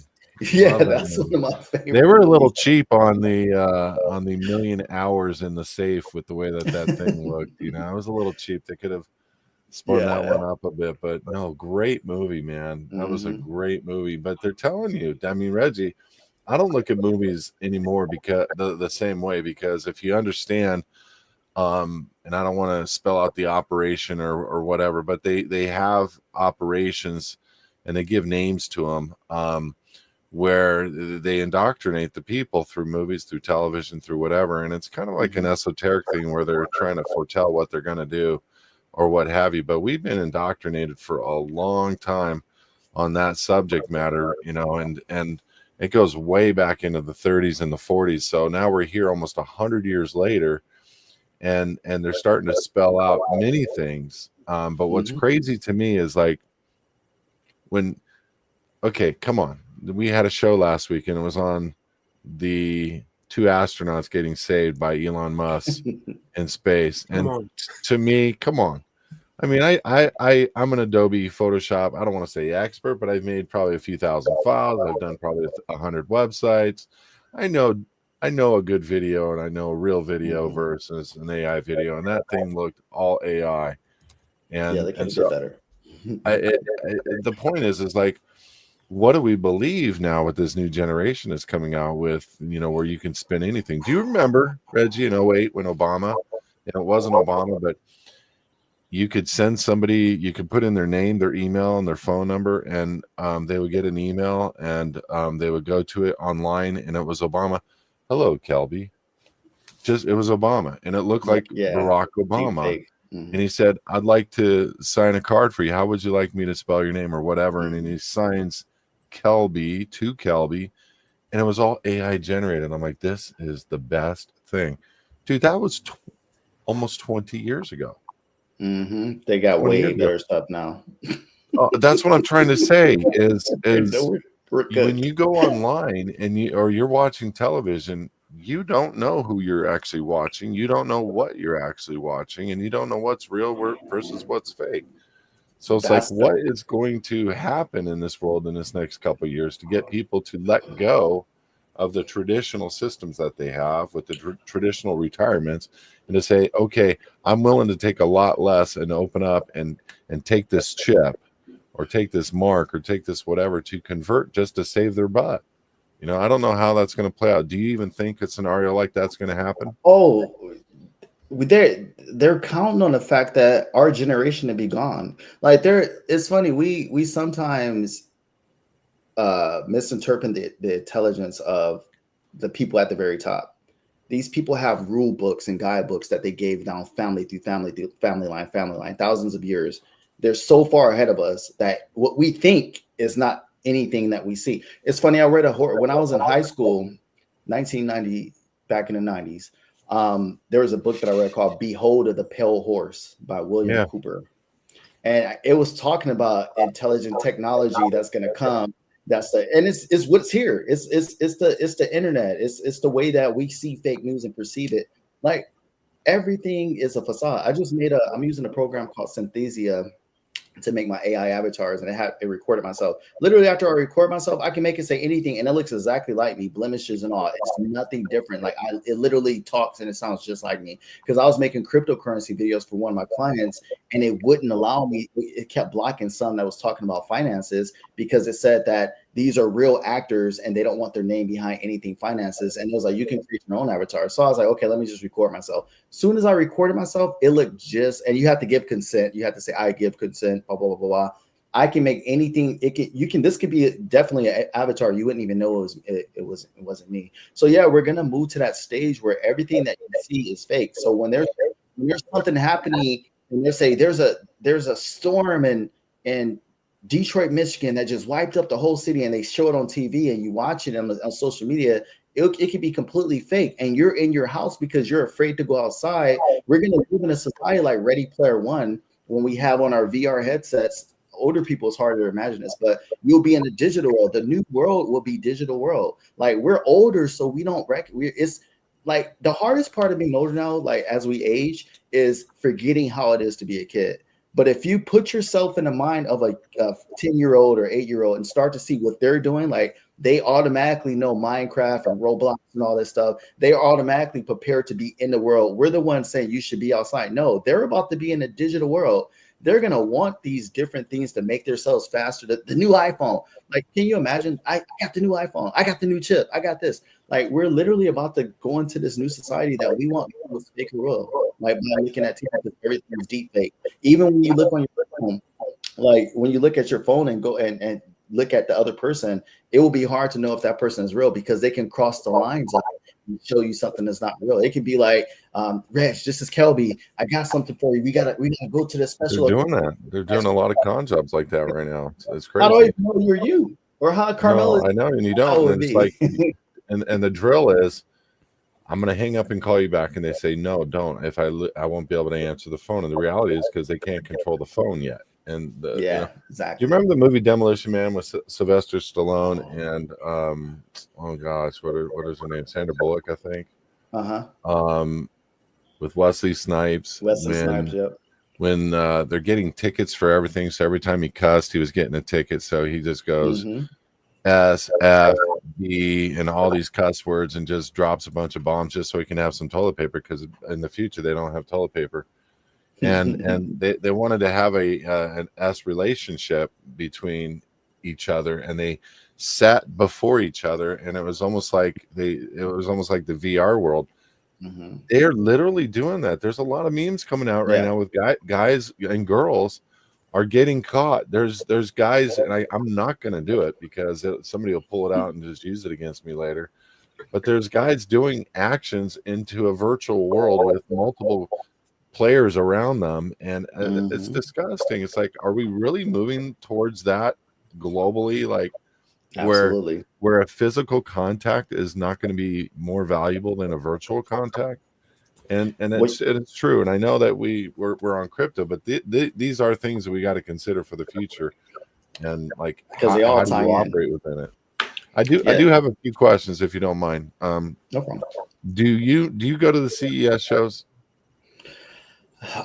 yeah, Love that that's movie. one of my They favorite were a little movies. cheap on the million hours in the safe with the way that that thing looked. You know, it was a little cheap. They could have spun that Yeah. one up a bit, but no, great movie, man. That was a Hmm. great movie. But they're telling you, I mean, Reggie, I don't look at movies anymore because the same way, because if you understand, and I don't want to spell out the operation or whatever, but they have operations and they give names to them. Where they indoctrinate the people through movies, through television, through whatever. And it's kind of like an esoteric thing where they're trying to foretell what they're going to do or what have you. But we've been indoctrinated for a long time on that subject matter, you know, and it goes way back into the 30s and the 40s. So now we're here almost 100 years later, and they're starting to spell out many things. But what's Hmm. crazy to me is like when, okay, come on. We had a show last week and it was on the two astronauts getting saved by Elon Musk in space. Come And on. to me, come on. I mean, I'm an Adobe Photoshop. I don't want to say expert, but I've made probably a few thousand files. I've done probably 100 websites. I know I know a good video and I know a real video versus an AI video, and that thing looked all AI. Yeah, And they could have did so better. the point is like, what do we believe now with this new generation is coming out with, you know, where you can spin anything? Do you remember, Reggie, in '08 when Obama, you know, it wasn't Obama, but you could send somebody, you could put in their name, their email, and their phone number, and they would get an email, and they would go to it online, and it was Obama. Hello, Kelby. Just it was Obama, and it looked like Yeah, Barack deep Obama. fake. Hmm. And he said, "I'd like to sign a card for you. How would you like me to spell your name or whatever?" And then he signs Kelby to Kelby, and it was all AI generated. I'm like, this is the best thing, dude. That was almost 20 years ago. They got 20 way years ago. better stuff now. That's what I'm trying to say No, is we're when good. you go online and you're watching television, you don't know who you're actually watching. You don't know what you're actually watching, and you don't know what's real versus what's fake. So it's like, That's the what is going to happen in this world in this next couple of years to get people to let go of the traditional systems that they have with the traditional retirements, and to say, okay, I'm willing to take a lot less and open up and take this chip or take this mark or take this whatever to convert just to save their butt. You know, I don't know how that's going to play out. Do you even think a scenario like that's going to happen? oh they're counting on the fact that our generation to be gone. Like it's funny, we sometimes misinterpret the intelligence of the people at the very top. These people have rule books and guidebooks that they gave down family through family line, thousands of years. They're so far ahead of us that what we think is not anything that we see. It's funny. I read when I was in high school, 1990, back in the 90s. There was a book that I read called "Behold of the Pale Horse" by William Yeah. Cooper, and it was talking about intelligent technology that's going to come. And it's what's here. It's the internet. It's the way that we see fake news and perceive it. Like everything is a facade. I'm using a program called Synthesia to make my AI avatars, and it recorded myself. Literally, after I record myself, I can make it say anything, and it looks exactly like me, blemishes and all. It's nothing different. Like it literally talks and it sounds just like me. Because I was making cryptocurrency videos for one of my clients, and it wouldn't allow me. It kept blocking some that was talking about finances because it said that these are real actors and they don't want their name behind anything finances. And it was like, you can create your own avatar. So I was like, okay, let me just record myself. Soon as I recorded myself, it looked and you have to give consent. You have to say, I give consent, blah, blah, blah, blah, blah. I can make anything. This could be definitely an avatar. You wouldn't even know it wasn't me. So yeah, we're going to move to that stage where everything that you see is fake. So when there's something happening and they say there's a storm in Detroit, Michigan that just wiped up the whole city, and they show it on TV and you watch it on social media, it could be completely fake. And you're in your house because you're afraid to go outside. We're going to live in a society like Ready Player One when we have on our VR headsets. Older people, it's harder to imagine this, but you'll be in the digital world. The new world will be digital world. Like we're older, so we don't like the hardest part of being older now, like as we age, is forgetting how it is to be a kid. But if you put yourself in the mind of a 10-year-old or 8-year-old and start to see what they're doing, like they automatically know Minecraft and Roblox and all this stuff. They are automatically prepared to be in the world. We're the ones saying you should be outside. No, they're about to be in a digital world. They're going to want these different things to make themselves faster. The new iPhone, like, can you imagine? I got the new iPhone. I got the new chip. I got this. Like, we're literally about to go into this new society that we want to fake a world. Like, by looking at TV, everything is deep fake. Even when you look on your phone, like when you look at your phone and go and look at the other person, it will be hard to know if that person is real because they can cross the lines up and show you something that's not real. It could be like, Reg, this is Kelby. I got something for you. We gotta go to the special. They're doing that. They're doing a lot of con jobs like that right now. It's crazy. How do I even know you're you or how Carmel? No, I know, and you don't. And it's like, and the drill is, I'm going to hang up and call you back. And they say, no, don't. If I won't be able to answer the phone. And the reality is because they can't control the phone yet. And exactly. Do you remember the movie Demolition Man with Sylvester Stallone and oh gosh, what is her name? Sandra Bullock, I think. With Wesley Snipes. Yep. When they're getting tickets for everything, so every time he cussed, he was getting a ticket. So he just goes S F B and all these cuss words and just drops a bunch of bombs just so he can have some toilet paper because in the future they don't have toilet paper. And they wanted to have an S relationship between each other, and they sat before each other, and it was almost like the VR world. They're literally doing that. There's a lot of memes coming out right now with guys and girls are getting caught. There's guys, and I'm not going to do it because somebody will pull it out and just use it against me later. But there's guys doing actions into a virtual world with multiple players around them, and it's disgusting. It's like, are we really moving towards that globally? Like, where a physical contact is not going to be more valuable than a virtual contact, and it's true. And I know that we're on crypto, but these are things that we got to consider for the future, and like how do you operate within it? I do have a few questions if you don't mind. No problem. Do you go to the CES shows?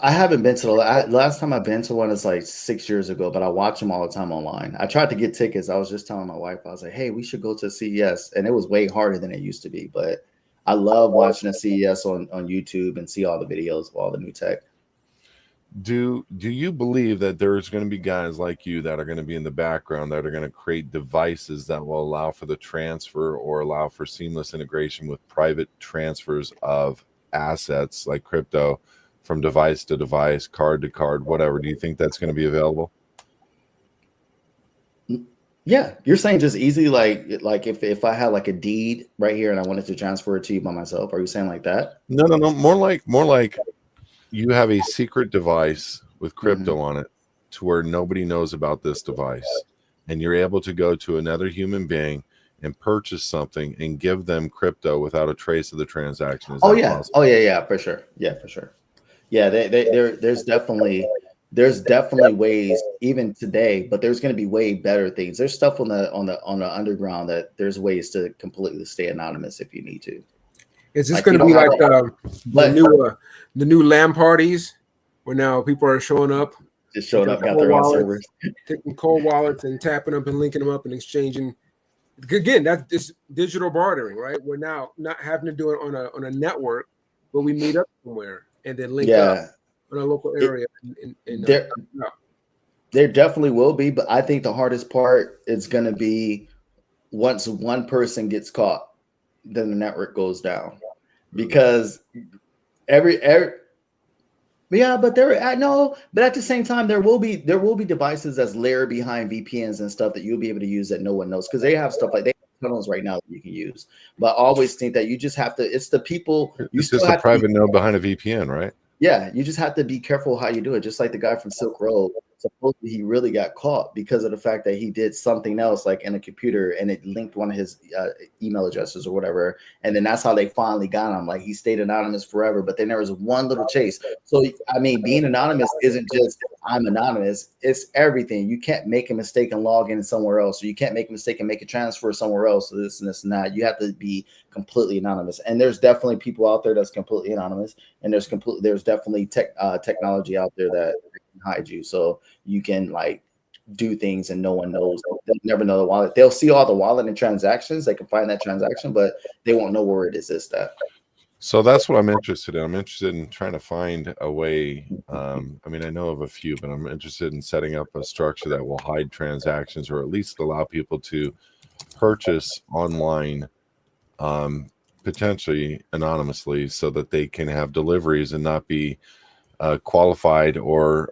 I haven't been to the last time I've been to one is like 6 years ago, but I watch them all the time online. I tried to get tickets. I was just telling my wife, I was like, hey, we should go to CES. And it was way harder than it used to be. But I love watching a CES on YouTube and see all the videos of all the new tech. Do you believe that there's going to be guys like you that are going to be in the background that are going to create devices that will allow for the transfer or allow for seamless integration with private transfers of assets like crypto from device to device, card to card, whatever? Do you think that's going to be available? Yeah, you're saying just easily, like if I had like a deed right here and I wanted to transfer it to you by myself. Are you saying like that? No. More like you have a secret device with crypto on it to where nobody knows about this device, and you're able to go to another human being and purchase something and give them crypto without a trace of the transaction. Possible? Oh yeah, for sure. Yeah, for sure. Yeah, there's definitely ways even today, but there's going to be way better things. There's stuff on the underground that there's ways to completely stay anonymous if you need to. Is this going to be like the new LAN parties where now people are showing up, got their own servers, taking cold wallets and tapping them and linking them up and exchanging? Again, that's this digital bartering, right? We're now not having to do it on a network, but we meet up somewhere and then link up in a local area. There definitely will be, but I think the hardest part is going to be once one person gets caught, then the network goes down, because but at the same time there will be devices that's layered behind VPNs and stuff that you'll be able to use that no one knows, because they have stuff like they have tunnels right now that you can use. But I always think that you just have to. It's the people. It's just a private node behind a VPN, right? Yeah, you just have to be careful how you do it. Just like the guy from Silk Road, supposedly he really got caught because of the fact that he did something else, like in a computer, and it linked one of his email addresses or whatever. And then that's how they finally got him. Like, he stayed anonymous forever, but then there was one little chase. So, I mean, being anonymous isn't just I'm anonymous. It's everything. You can't make a mistake and log in somewhere else, or you can't make a mistake and make a transfer somewhere else. So this and this and that. You have to be completely anonymous. And there's definitely people out there that's completely anonymous, and there's definitely technology out there that can hide you, so you can like do things and no one knows. They'll never know the wallet. They'll see all the wallet and transactions. They can find that transaction, but they won't know where it exists at. So that's what I'm interested in. I'm interested in trying to find a way. I mean, I know of a few, but I'm interested in setting up a structure that will hide transactions, or at least allow people to purchase online, potentially anonymously, so that they can have deliveries and not be qualified or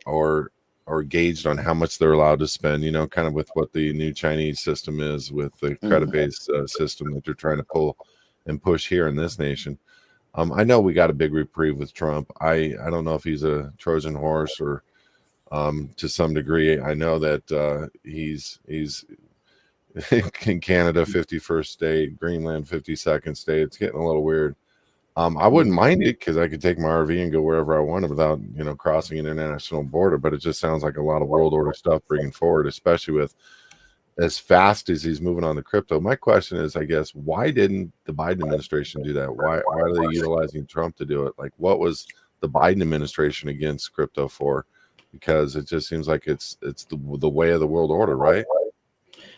gauged on how much they're allowed to spend. You know, kind of with what the new Chinese system is with the credit-based system that they're trying to pull and push here in this nation. I know we got a big reprieve with Trump. I don't know if he's a Trojan horse or to some degree. I know that he's in Canada 51st state, Greenland 52nd state. It's getting a little weird. I wouldn't mind it because I could take my RV and go wherever I wanted without, you know, crossing an international border. But it just sounds like a lot of world order stuff bringing forward, especially with as fast as he's moving on the crypto. My question is, I guess, why didn't the Biden administration do that? Why are they utilizing Trump to do it? Like, what was the Biden administration against crypto for? Because it just seems like it's the way of the world order, right?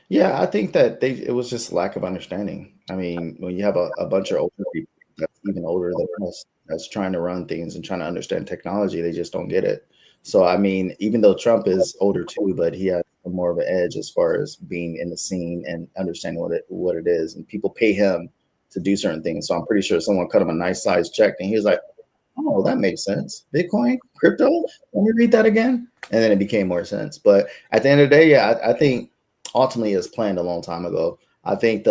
Yeah, I think that it was just lack of understanding. I mean, when you have a bunch of older people that's even older than us that's trying to run things and trying to understand technology, they just don't get it. So, I mean, even though Trump is older too, but he has more of an edge as far as being in the scene and understanding what it is. And people pay him to do certain things. So I'm pretty sure someone cut him a nice size check and he was like, oh, that makes sense. Bitcoin, crypto, let me read that again. And then it became more sense. But at the end of the day, yeah, I think ultimately it's planned a long time ago. I think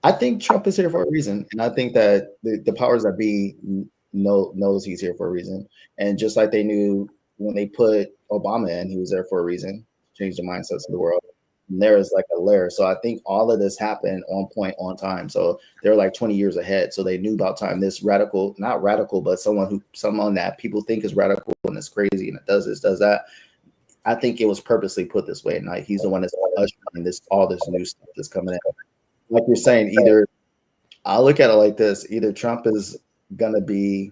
I think Trump is here for a reason. And I think that the powers that be knows he's here for a reason. And just like they knew when they put Obama in, he was there for a reason, change the mindsets of the world. And there is like a layer. So I think all of this happened on point, on time. So they're like 20 years ahead. So they knew about time. This radical, not radical, but someone that people think is radical and is crazy and it does this, does that. I think it was purposely put this way. And like he's the one that's ushering all this new stuff that's coming in. Like you're saying, either I look at it like this: either Trump is gonna be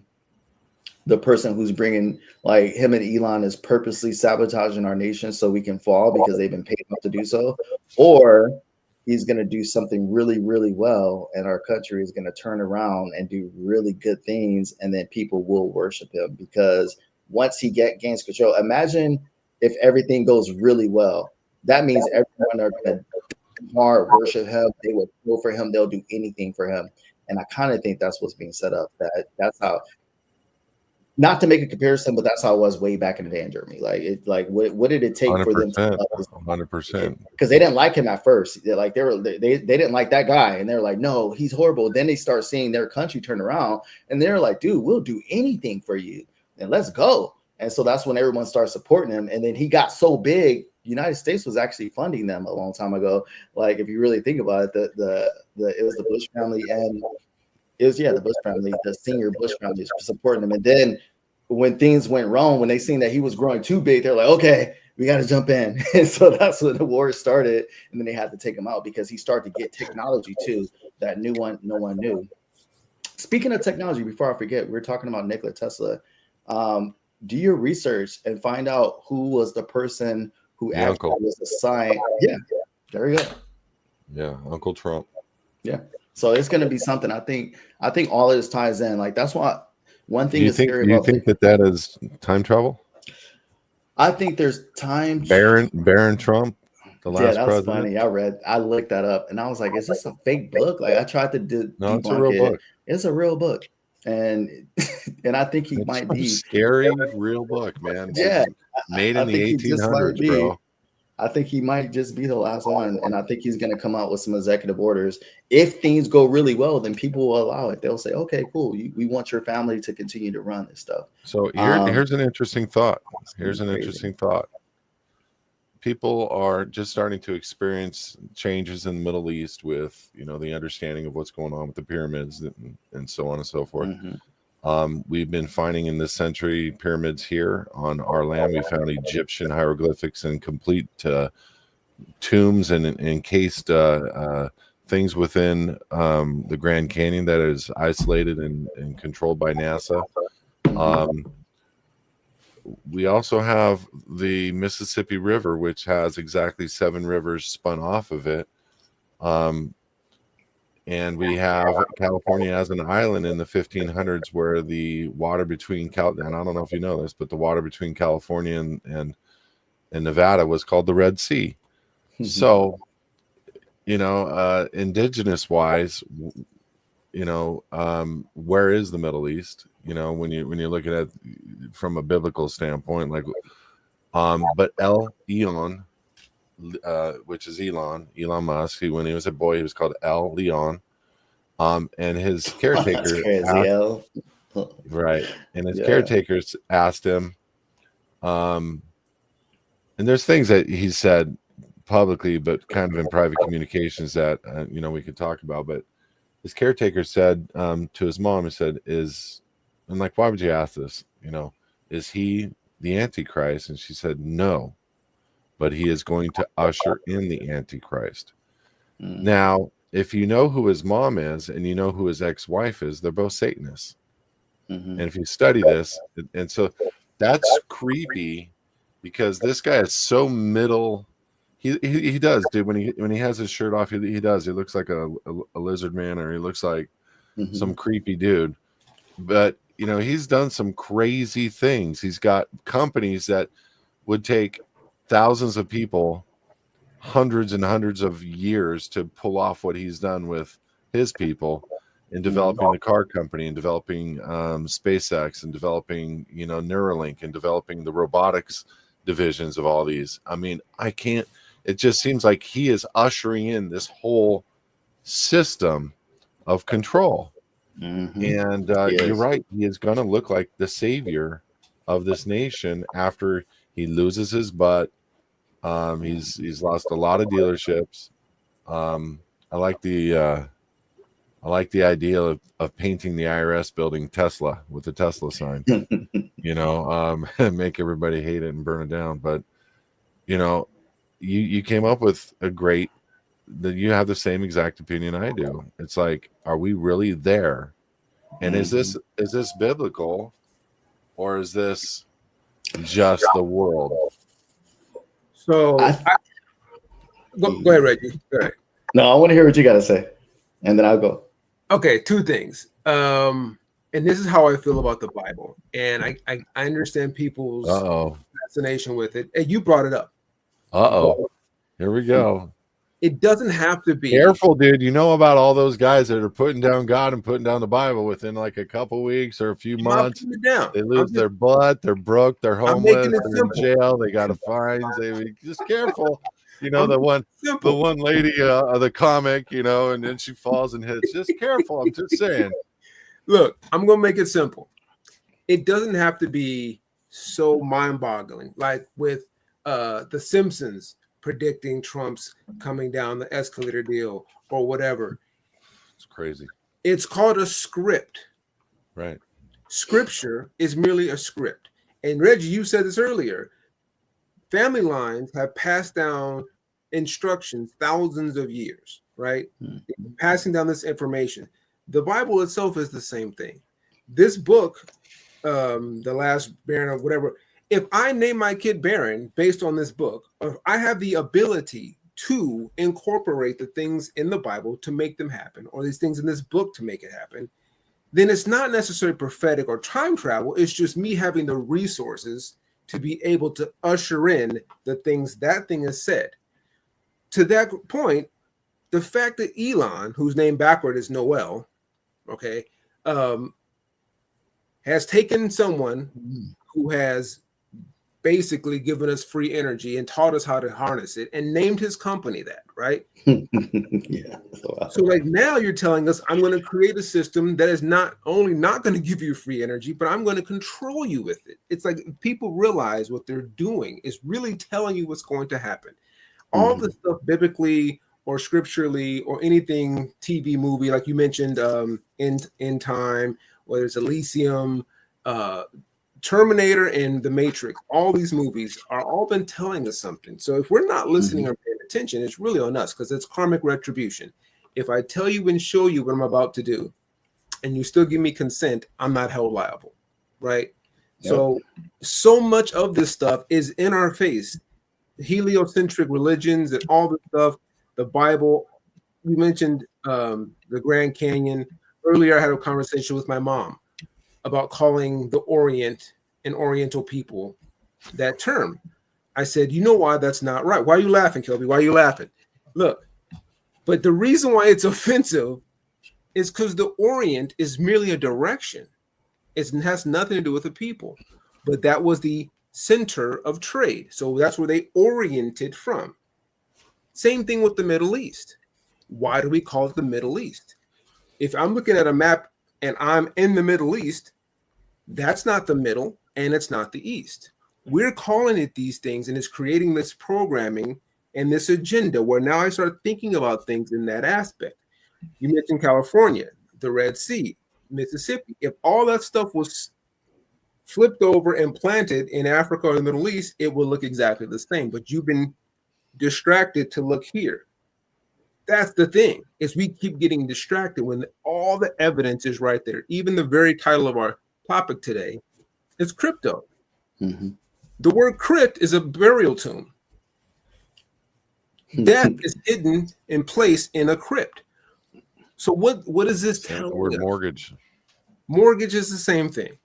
the person who's bringing, like him and Elon is purposely sabotaging our nation so we can fall because they've been paid off to do so, or he's going to do something really, really well and our country is going to turn around and do really good things, and then people will worship him because once he gains control. Imagine if everything goes really well. That means everyone are going to hard worship him. They will go for him. They'll do anything for him. And I kind of think that's what's being set up. That's how, not to make a comparison, but that's how it was way back in the day in Germany. Like what did it take for them to 100%? Because they didn't like him at first. They didn't like that guy, and they're like, no, he's horrible. Then they start seeing their country turn around, and they're like, dude, we'll do anything for you, and let's go. And so that's when everyone started supporting him. And then he got so big, the United States was actually funding them a long time ago. Like if you really think about it, it was the Bush family and the Bush family, the senior Bush family supporting him. And then when things went wrong, when they seen that he was growing too big, they're like, okay, we got to jump in. And so that's when the war started. And then they had to take him out because he started to get technology too that no one knew. Speaking of technology, before I forget, we're talking about Nikola Tesla. Do your research and find out who was the person who actually was assigned. Yeah, there you go. Yeah, Uncle Trump. Yeah. So it's going to be something. I think all of this ties in. Like that's why one thing is scary. Do you think that is time travel? I think there's time. Baron Trump, the last that's president. funny. I looked that up and I was like, is this a fake book? Like I tried to do. No, it's a real book. It's a real book. And I think he might be scary real book, man. Yeah. Made in the 1800s, bro. I think he might just be the last one. And I think he's going to come out with some executive orders. If things go really well, then people will allow it. They'll say, okay, cool. We want your family to continue to run this stuff. So here's an interesting thought. People are just starting to experience changes in the Middle East with, the understanding of what's going on with the pyramids and so on and so forth. Mm-hmm. We've been finding in this century pyramids here on our land. We found Egyptian hieroglyphics and complete tombs and encased things within the Grand Canyon that is isolated and controlled by NASA. We also have the Mississippi River, which has exactly 7 rivers spun off of it. And we have California as an island in the 1500s where the water between and I don't know if you know this, but the water between California and Nevada was called the Red Sea. So, indigenous wise, where is the Middle East? When you're looking at from a biblical standpoint, like, but El Elon, which is Elon Musk, when he was a boy, he was called El Leon, and his caretaker, right, and his caretakers asked him, and there's things that he said publicly, but kind of in private communications that we could talk about, but his caretaker said to his mom, he said, I'm like, why would you ask this? Is he the Antichrist? And she said, no, but he is going to usher in the Antichrist. Now, if you know who his mom is and you know who his ex-wife is, they're both Satanists. And if you study this, and so that's creepy because this guy is so middle. He does, dude. When he has his shirt off, he does. He looks like a lizard man, or he looks like some creepy dude. But he's done some crazy things. He's got companies that would take thousands of people, hundreds and hundreds of years to pull off what he's done with his people in developing the car company and developing SpaceX and developing Neuralink and developing the robotics divisions of all these. I mean, it just seems like he is ushering in this whole system of control. And you're right. He is going to look like the savior of this nation after he loses his butt. He's lost a lot of dealerships. I like the idea of painting the IRS building Tesla with the Tesla sign, make everybody hate it and burn it down. But, you came up with that you have the same exact opinion I do. It's like, are we really there? And is this biblical, or is this just the world? So go ahead, Reggie. Go ahead. No, I want to hear what you got to say, and then I'll go. Okay, 2 things. And this is how I feel about the Bible. And I understand people's fascination with it. And you brought it up. Here we go. It doesn't have to be. Careful, dude. You know about all those guys that are putting down God and putting down the Bible within like a couple weeks or a few months. They lose their butt. They're broke. They're homeless. They're in jail. They got fines. Just careful. The one lady, the comic, and then she falls and hits. Just careful. I'm just saying. Look, I'm going to make it simple. It doesn't have to be so mind-boggling, like with The Simpsons predicting Trump's coming down the escalator deal or whatever. It's crazy. It's called a script. Right. Scripture is merely a script. And Reggie, you said this earlier. Family lines have passed down instructions thousands of years, right? Passing down this information. The Bible itself is the same thing. This book, The Last Baron or whatever, if I name my kid Baron based on this book, I have the ability to incorporate the things in the Bible to make them happen, or these things in this book to make it happen, then it's not necessarily prophetic or time travel. It's just me having the resources to be able to usher in the things that thing has said. To that point, the fact that Elon, whose name backward is Noel, has taken someone who has basically given us free energy and taught us how to harness it and named his company that, right? Yeah. So like now you're telling us I'm going to create a system that is not only not going to give you free energy, but I'm going to control you with it. It's like people realize what they're doing is really telling you what's going to happen. All the stuff biblically or scripturally or anything TV movie, like you mentioned, in time whether it's Elysium, Terminator, and The Matrix, all these movies are all been telling us something. So if we're not listening or paying attention, it's really on us, because it's karmic retribution. If I tell you and show you what I'm about to do, and you still give me consent, I'm not held liable, right? Yep. So much of this stuff is in our face. Heliocentric religions and all this stuff, the Bible. You mentioned the Grand Canyon. Earlier, I had a conversation with my mom about calling the Orient and Oriental people that term. I said, you know why that's not right? Why are you laughing, Kelby? Why are you laughing? Look, but the reason why it's offensive is because the Orient is merely a direction. It has nothing to do with the people. But that was the center of trade. So that's where they oriented from. Same thing with the Middle East. Why do we call it the Middle East? If I'm looking at a map and I'm in the Middle East, that's not the middle and it's not the East. We're calling it these things, and it's creating this programming and this agenda where now I start thinking about things in that aspect. You mentioned California, the Red Sea, Mississippi. If all that stuff was flipped over and planted in Africa or the Middle East, it will look exactly the same. But you've been distracted to look here. That's the thing, is we keep getting distracted when all the evidence is right there. Even the very title of our topic today is crypto. The word crypt is a burial tomb. Death is hidden in place in a crypt. So what is this telling us? The word mortgage. Mortgage is the same thing.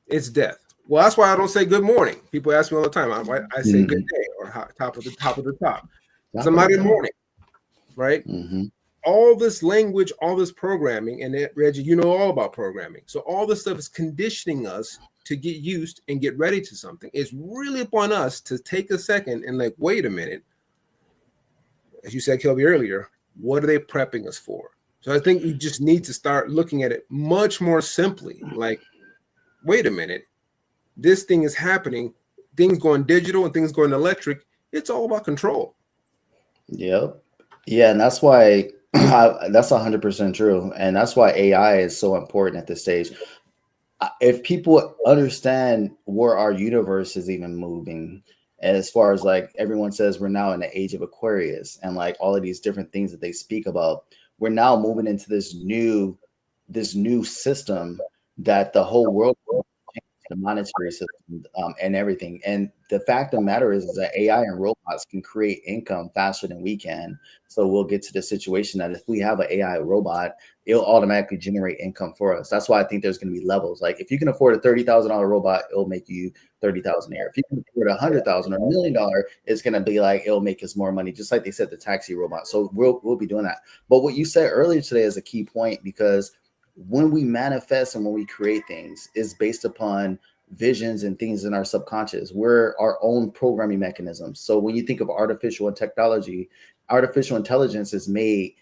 It's death. Well, that's why I don't say good morning. People ask me all the time. I say good day, or top of the top. Because I'm not in mourning, right? All this language, all this programming, and Reggie, you know all about programming. So all this stuff is conditioning us to get used and get ready to something. It's really upon us to take a second and like, wait a minute. As you said, Kelby, earlier, what are they prepping us for? So I think you just need to start looking at it much more simply. Like, wait a minute, this thing is happening. Things going digital and things going electric. It's all about control. Yep. Yeah, and that's why that's 100% true. And that's why AI is so important at this stage. If people understand where our universe is even moving, as far as like everyone says, we're now in the age of Aquarius, and like all of these different things that they speak about, we're now moving into this new system that the whole world, the monetary system, and everything. And the fact of the matter is that AI and robots can create income faster than we can. So we'll get to the situation that if we have an AI robot, it'll automatically generate income for us. That's why I think there's going to be levels. Like if you can afford a $30,000 robot, it'll make you $30,000 a year. If you can afford $100,000 or $1 million, it's going to be like, it'll make us more money, just like they said the taxi robot. So we'll be doing that. But what you said earlier today is a key point, because when we manifest and when we create things is based upon visions and things in our subconscious. We're our own programming mechanisms. So when you think of artificial and technology, artificial intelligence is made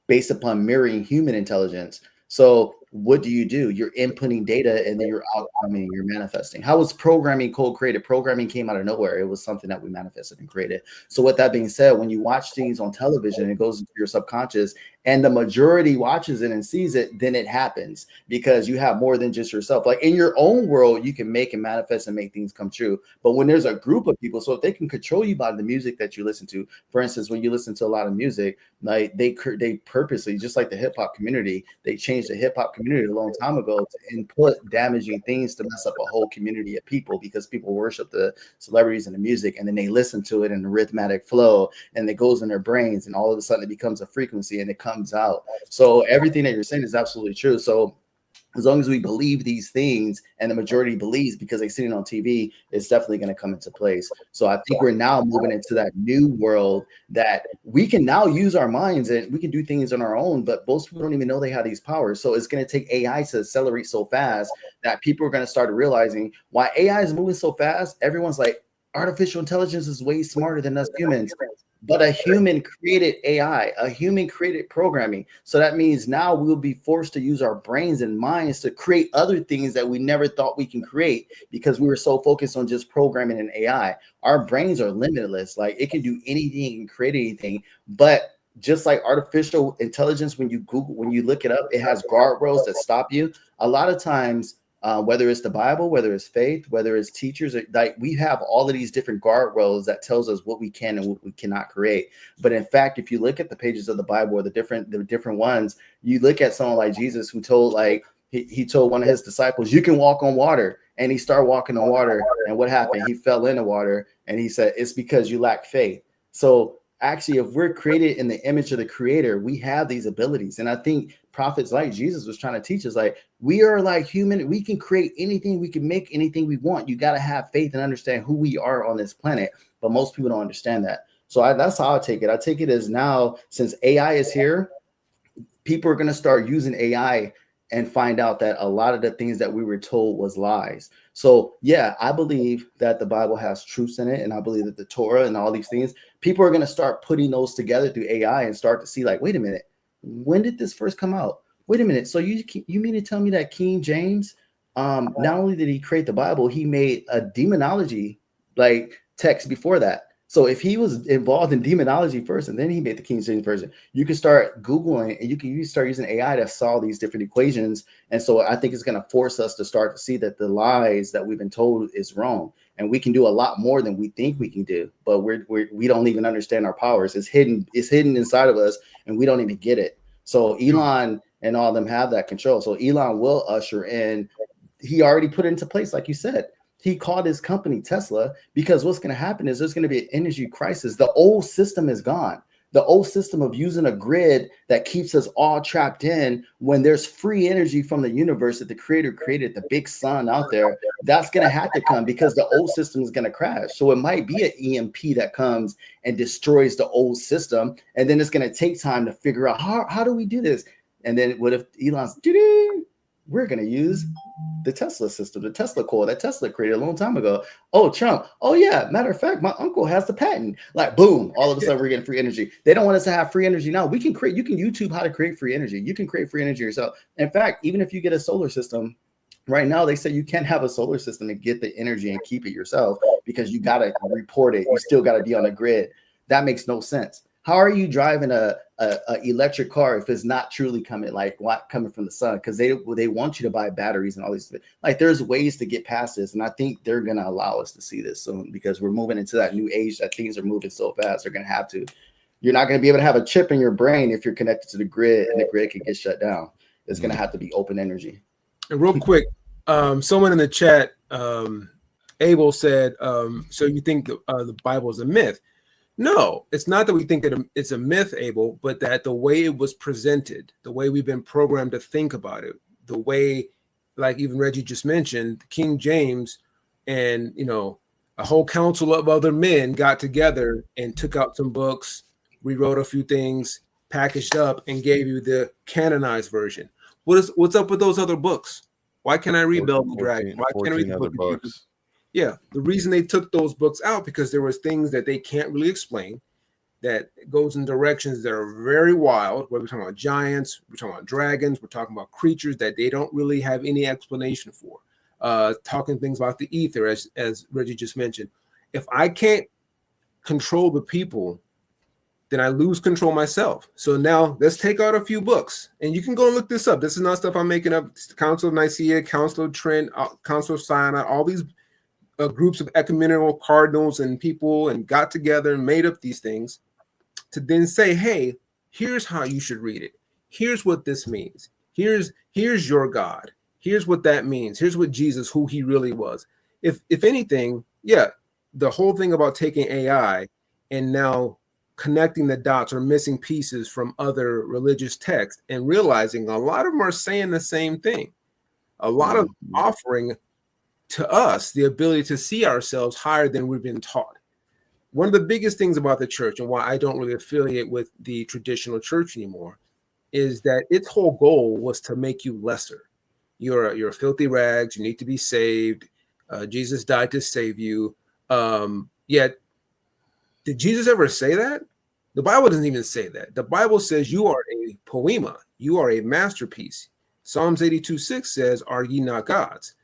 based upon mirroring human intelligence. So what do? You're inputting data and then you're outcoming, you're manifesting. How was programming code created? Programming came out of nowhere. It was something that we manifested and created. So with that being said, when you watch things on television, it goes into your subconscious and the majority watches it and sees it, then it happens because you have more than just yourself. Like in your own world, you can make and manifest and make things come true. But when there's a group of people, so if they can control you by the music that you listen to, for instance, when you listen to a lot of music, like they purposely, just like the hip hop community, they changed the hip hop community a long time ago to input damaging things to mess up a whole community of people, because people worship the celebrities and the music, and then they listen to it in a rhythmic flow and it goes in their brains, and all of a sudden it becomes a frequency and it comes out. So everything that you're saying is absolutely true. So as long as we believe these things, and the majority believes because they're sitting on TV, it's definitely going to come into place. So I think we're now moving into that new world that we can now use our minds and we can do things on our own, but most people don't even know they have these powers. So it's going to take AI to accelerate so fast that people are going to start realizing why AI is moving so fast. Everyone's like, artificial intelligence is way smarter than us humans. But a human created AI, a human created programming. So that means now we'll be forced to use our brains and minds to create other things that we never thought we can create, because we were so focused on just programming an AI. Our brains are limitless. Like it can do anything and create anything. But just like artificial intelligence, when you Google, when you look it up, it has guardrails that stop you. a lot of times, whether it's the Bible, whether it's faith, whether it's teachers, like we have all of these different guardrails that tells us what we can and what we cannot create. But in fact, if you look at the pages of the Bible or the different ones, you look at someone like Jesus who told he told one of his disciples, you can walk on water. And he started walking on water. And what happened? He fell in the water. And he said, it's because you lack faith. So actually, if we're created in the image of the creator, we have these abilities. And I think prophets like Jesus was trying to teach us, like, we are like human. We can create anything. We can make anything we want. You got to have faith and understand who we are on this planet. But most people don't understand that. So that's how I take it. I take it as now, since AI is here, people are going to start using AI and find out that a lot of the things that we were told was lies. So yeah, I believe that the Bible has truths in it. And I believe that the Torah and all these things, people are going to start putting those together through AI and start to see, like, wait a minute, when did this first come out? Wait a minute. So you mean to tell me that King James, not only did he create the Bible, he made a demonology like text before that. So if he was involved in demonology first, and then he made the King James version, you can start Googling and you can start using AI to solve these different equations. And so I think it's going to force us to start to see that the lies that we've been told is wrong. And we can do a lot more than we think we can do, but we don't even understand our powers. It's hidden inside of us, and we don't even get it. So Elon and all of them have that control. So Elon will usher in. He already put it into place, like you said. He called his company Tesla because what's going to happen is there's going to be an energy crisis. The old system is gone. The old system of using a grid that keeps us all trapped in, when there's free energy from the universe that the creator created, the big sun out there, that's going to have to come because the old system is going to crash. So it might be an EMP that comes and destroys the old system. And then it's going to take time to figure out how do we do this? And then what if Elon's, we're going to use the Tesla system, the Tesla core that Tesla created a long time ago. Oh, Trump. Oh, yeah. Matter of fact, my uncle has the patent. Like, boom, all of a sudden we're getting free energy. They don't want us to have free energy now. You can YouTube how to create free energy. You can create free energy yourself. In fact, even if you get a solar system, right now they say you can't have a solar system and get the energy and keep it yourself because you got to report it. You still got to be on a grid. That makes no sense. How are you driving a electric car if it's not truly coming from the sun? Because they want you to buy batteries and all these. Like, there's ways to get past this, and I think they're gonna allow us to see this soon because we're moving into that new age that things are moving so fast. They're gonna have to. You're not gonna be able to have a chip in your brain if you're connected to the grid, and the grid can get shut down. It's gonna have to be open energy. And real quick, someone in the chat, Abel said, "So you think the Bible is a myth?" No, it's not that we think that it's a myth, Abel, but that the way it was presented, the way we've been programmed to think about it, the way, like even Reggie just mentioned, King James and, a whole council of other men got together and took out some books, rewrote a few things, packaged up, and gave you the canonized version. What's up with those other books? Why can't I read Bell the Dragon? Why can't I read the books? Yeah, the reason they took those books out because there was things that they can't really explain that goes in directions that are very wild. Where we're talking about giants, we're talking about dragons, we're talking about creatures that they don't really have any explanation for. Talking things about the ether, as Reggie just mentioned. If I can't control the people, then I lose control myself. So now let's take out a few books, and you can go and look this up. This is not stuff I'm making up. It's the Council of Nicaea, Council of Trent, Council of Sinai, all these groups of ecumenical cardinals and people and got together and made up these things to then say, hey, here's how you should read it. Here's what this means. Here's your God. Here's what that means. Here's what Jesus, who he really was. If anything, yeah, the whole thing about taking AI and now connecting the dots or missing pieces from other religious texts and realizing a lot of them are saying the same thing. A lot of offering to us the ability to see ourselves higher than we've been taught. One of the biggest things about the church and why I don't really affiliate with the traditional church anymore is that its whole goal was to make you lesser. You're filthy rags. You need to be saved. Jesus died to save you. Yet, did Jesus ever say that? The Bible doesn't even say that. The Bible says you are a poema. You are a masterpiece. Psalms 82:6 says, "Are ye not gods?"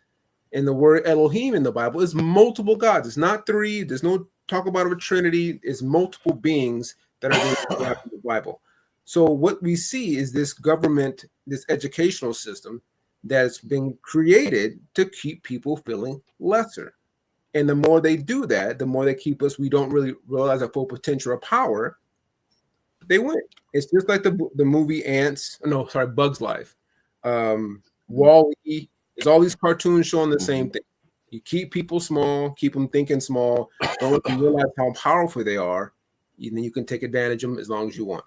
And the word Elohim in the Bible is multiple gods. It's not three. There's no talk about a trinity. It's multiple beings that are in the Bible. So what we see is this government, this educational system that's been created to keep people feeling lesser. And the more they do that, the more they keep us, we don't really realize our full potential or power, they win. It's just like the movie Bugs Life. Wall-E, there's all these cartoons showing the same thing. You keep people small, keep them thinking small, don't let them realize how powerful they are, and then you can take advantage of them as long as you want.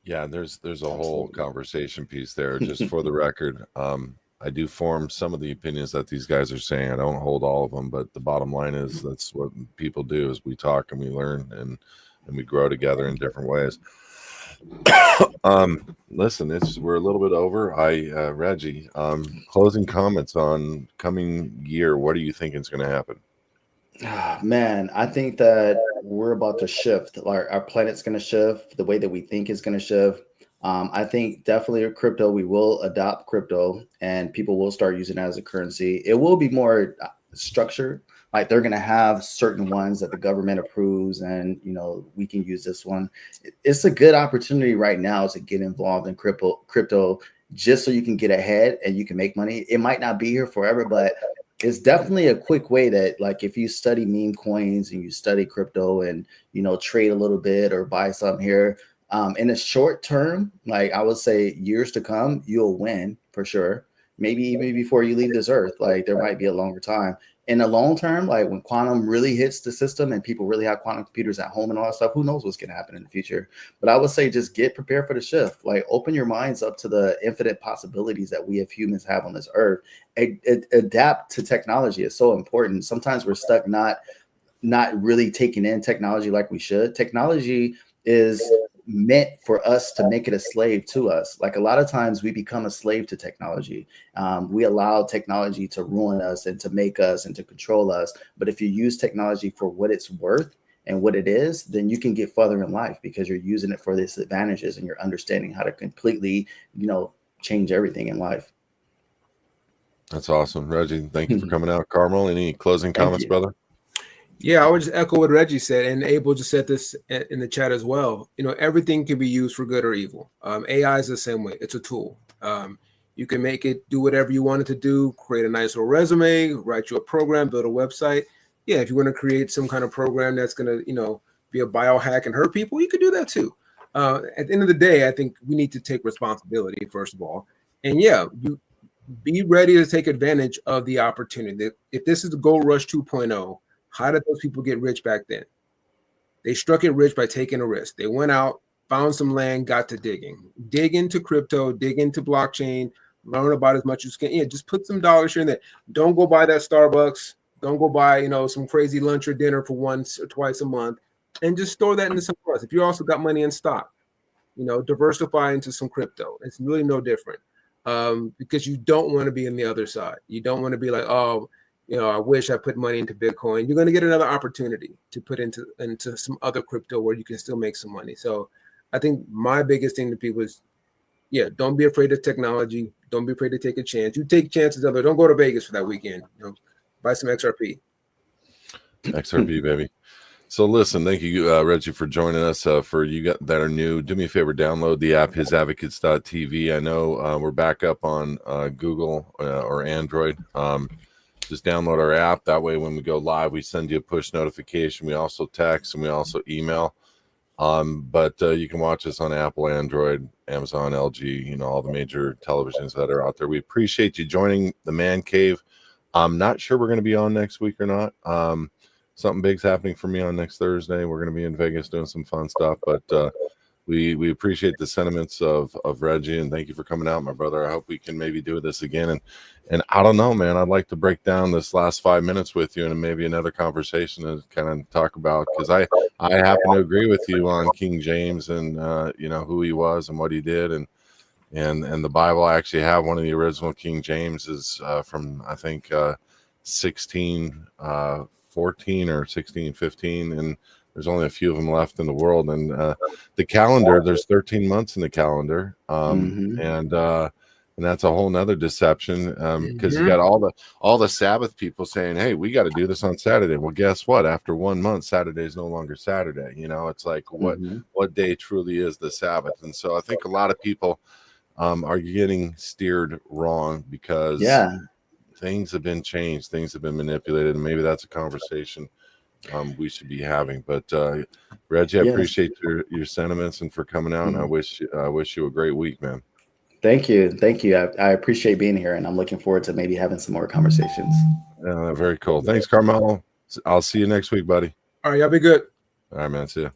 Yeah, there's a whole conversation piece there. Just for the record, I do form some of the opinions that these guys are saying. I don't hold all of them, but the bottom line is that's what people do: is we talk and we learn and we grow together in different ways. Listen, we're a little bit over. Reggie, closing comments on coming year. What do you think is going to happen? Man, I think that we're about to shift. Our planet's going to shift. The way that we think is going to shift. I think definitely crypto, we will adopt crypto and people will start using it as a currency. It will be more structured. Like they're going to have certain ones that the government approves and, we can use this one. It's a good opportunity right now to get involved in crypto just so you can get ahead and you can make money. It might not be here forever, but it's definitely a quick way that, like, if you study meme coins and you study crypto and, trade a little bit or buy something here, in the short term, like I would say years to come, you'll win for sure. Maybe even before you leave this earth, like there might be a longer time. In the long term, like when quantum really hits the system and people really have quantum computers at home and all that stuff, who knows what's going to happen in the future. But I would say just get prepared for the shift. Like open your minds up to the infinite possibilities that we as humans have on this earth. Adapt to technology is so important. Sometimes we're stuck not really taking in technology like we should. Technology is meant for us to make it a slave to us. Like a lot of times we become a slave to technology. We allow technology to ruin us and to make us and to control us. But if you use technology for what it's worth and what it is, then you can get further in life because you're using it for its advantages and you're understanding how to completely, change everything in life. That's awesome. Reggie, thank you for coming out. Carmel, any closing comments, brother? Yeah, I would just echo what Reggie said, and Abel just said this in the chat as well. Everything can be used for good or evil. AI is the same way. It's a tool. You can make it do whatever you want it to do, create a nice little resume, write you a program, build a website. Yeah, if you want to create some kind of program that's going to, be a biohack and hurt people, you could do that too. At the end of the day, I think we need to take responsibility, first of all. And yeah, you be ready to take advantage of the opportunity. If this is the Gold Rush 2.0, how did those people get rich back then? They struck it rich by taking a risk. They went out, found some land, got to digging. Dig into crypto, dig into blockchain, learn about as much as you can. Yeah, just put some dollars here and there. Don't go buy that Starbucks. Don't go buy, some crazy lunch or dinner for once or twice a month. And just store that into some else. If you also got money in stock, diversify into some crypto. It's really no different. Because you don't want to be on the other side. You don't want to be like, oh, I wish I put money into Bitcoin. You're going to get another opportunity to put into some other crypto where you can still make some money. So I think my biggest thing to people is, don't be afraid of technology. Don't be afraid to take a chance. You take chances of it. Don't go to Vegas for that weekend. Buy some XRP. XRP, baby. So listen, thank you, Reggie, for joining us. For you that are new, do me a favor, download the app, HISadvocates.tv. I know we're back up on Google or Android. Just download our app. That way, when we go live, we send you a push notification. We also text and we also email. But you can watch us on Apple, Android, Amazon, LG, all the major televisions that are out there. We appreciate you joining the Man Cave. I'm not sure we're going to be on next week or not. Something big's happening for me on next Thursday. We're going to be in Vegas doing some fun stuff, but we appreciate the sentiments of Reggie, and thank you for coming out, my brother. I hope we can maybe do this again. And I don't know, man, I'd like to break down this last 5 minutes with you and maybe another conversation and kind of talk about, because I happen to agree with you on King James and who he was and what he did, and the Bible. I actually have one of the original King James is from I think 1614 or 1615, and there's only a few of them left in the world. And the calendar, there's 13 months in the calendar, and that's a whole nother deception, because you got all the Sabbath people saying, hey, we got to do this on Saturday. Well, guess what? After 1 month, Saturday is no longer Saturday. It's like what day truly is the Sabbath. And so I think a lot of people are you getting steered wrong because Yeah. things have been changed, things have been manipulated, and maybe that's a conversation we should be having. But Reggie, I Yes. appreciate your sentiments and for coming out. And I wish you a great week, man. Thank you. I appreciate being here, and I'm looking forward to maybe having some more conversations. Very cool. Thanks, Carmelo. I'll see you next week, buddy. All right, y'all be good. All right, man. See ya.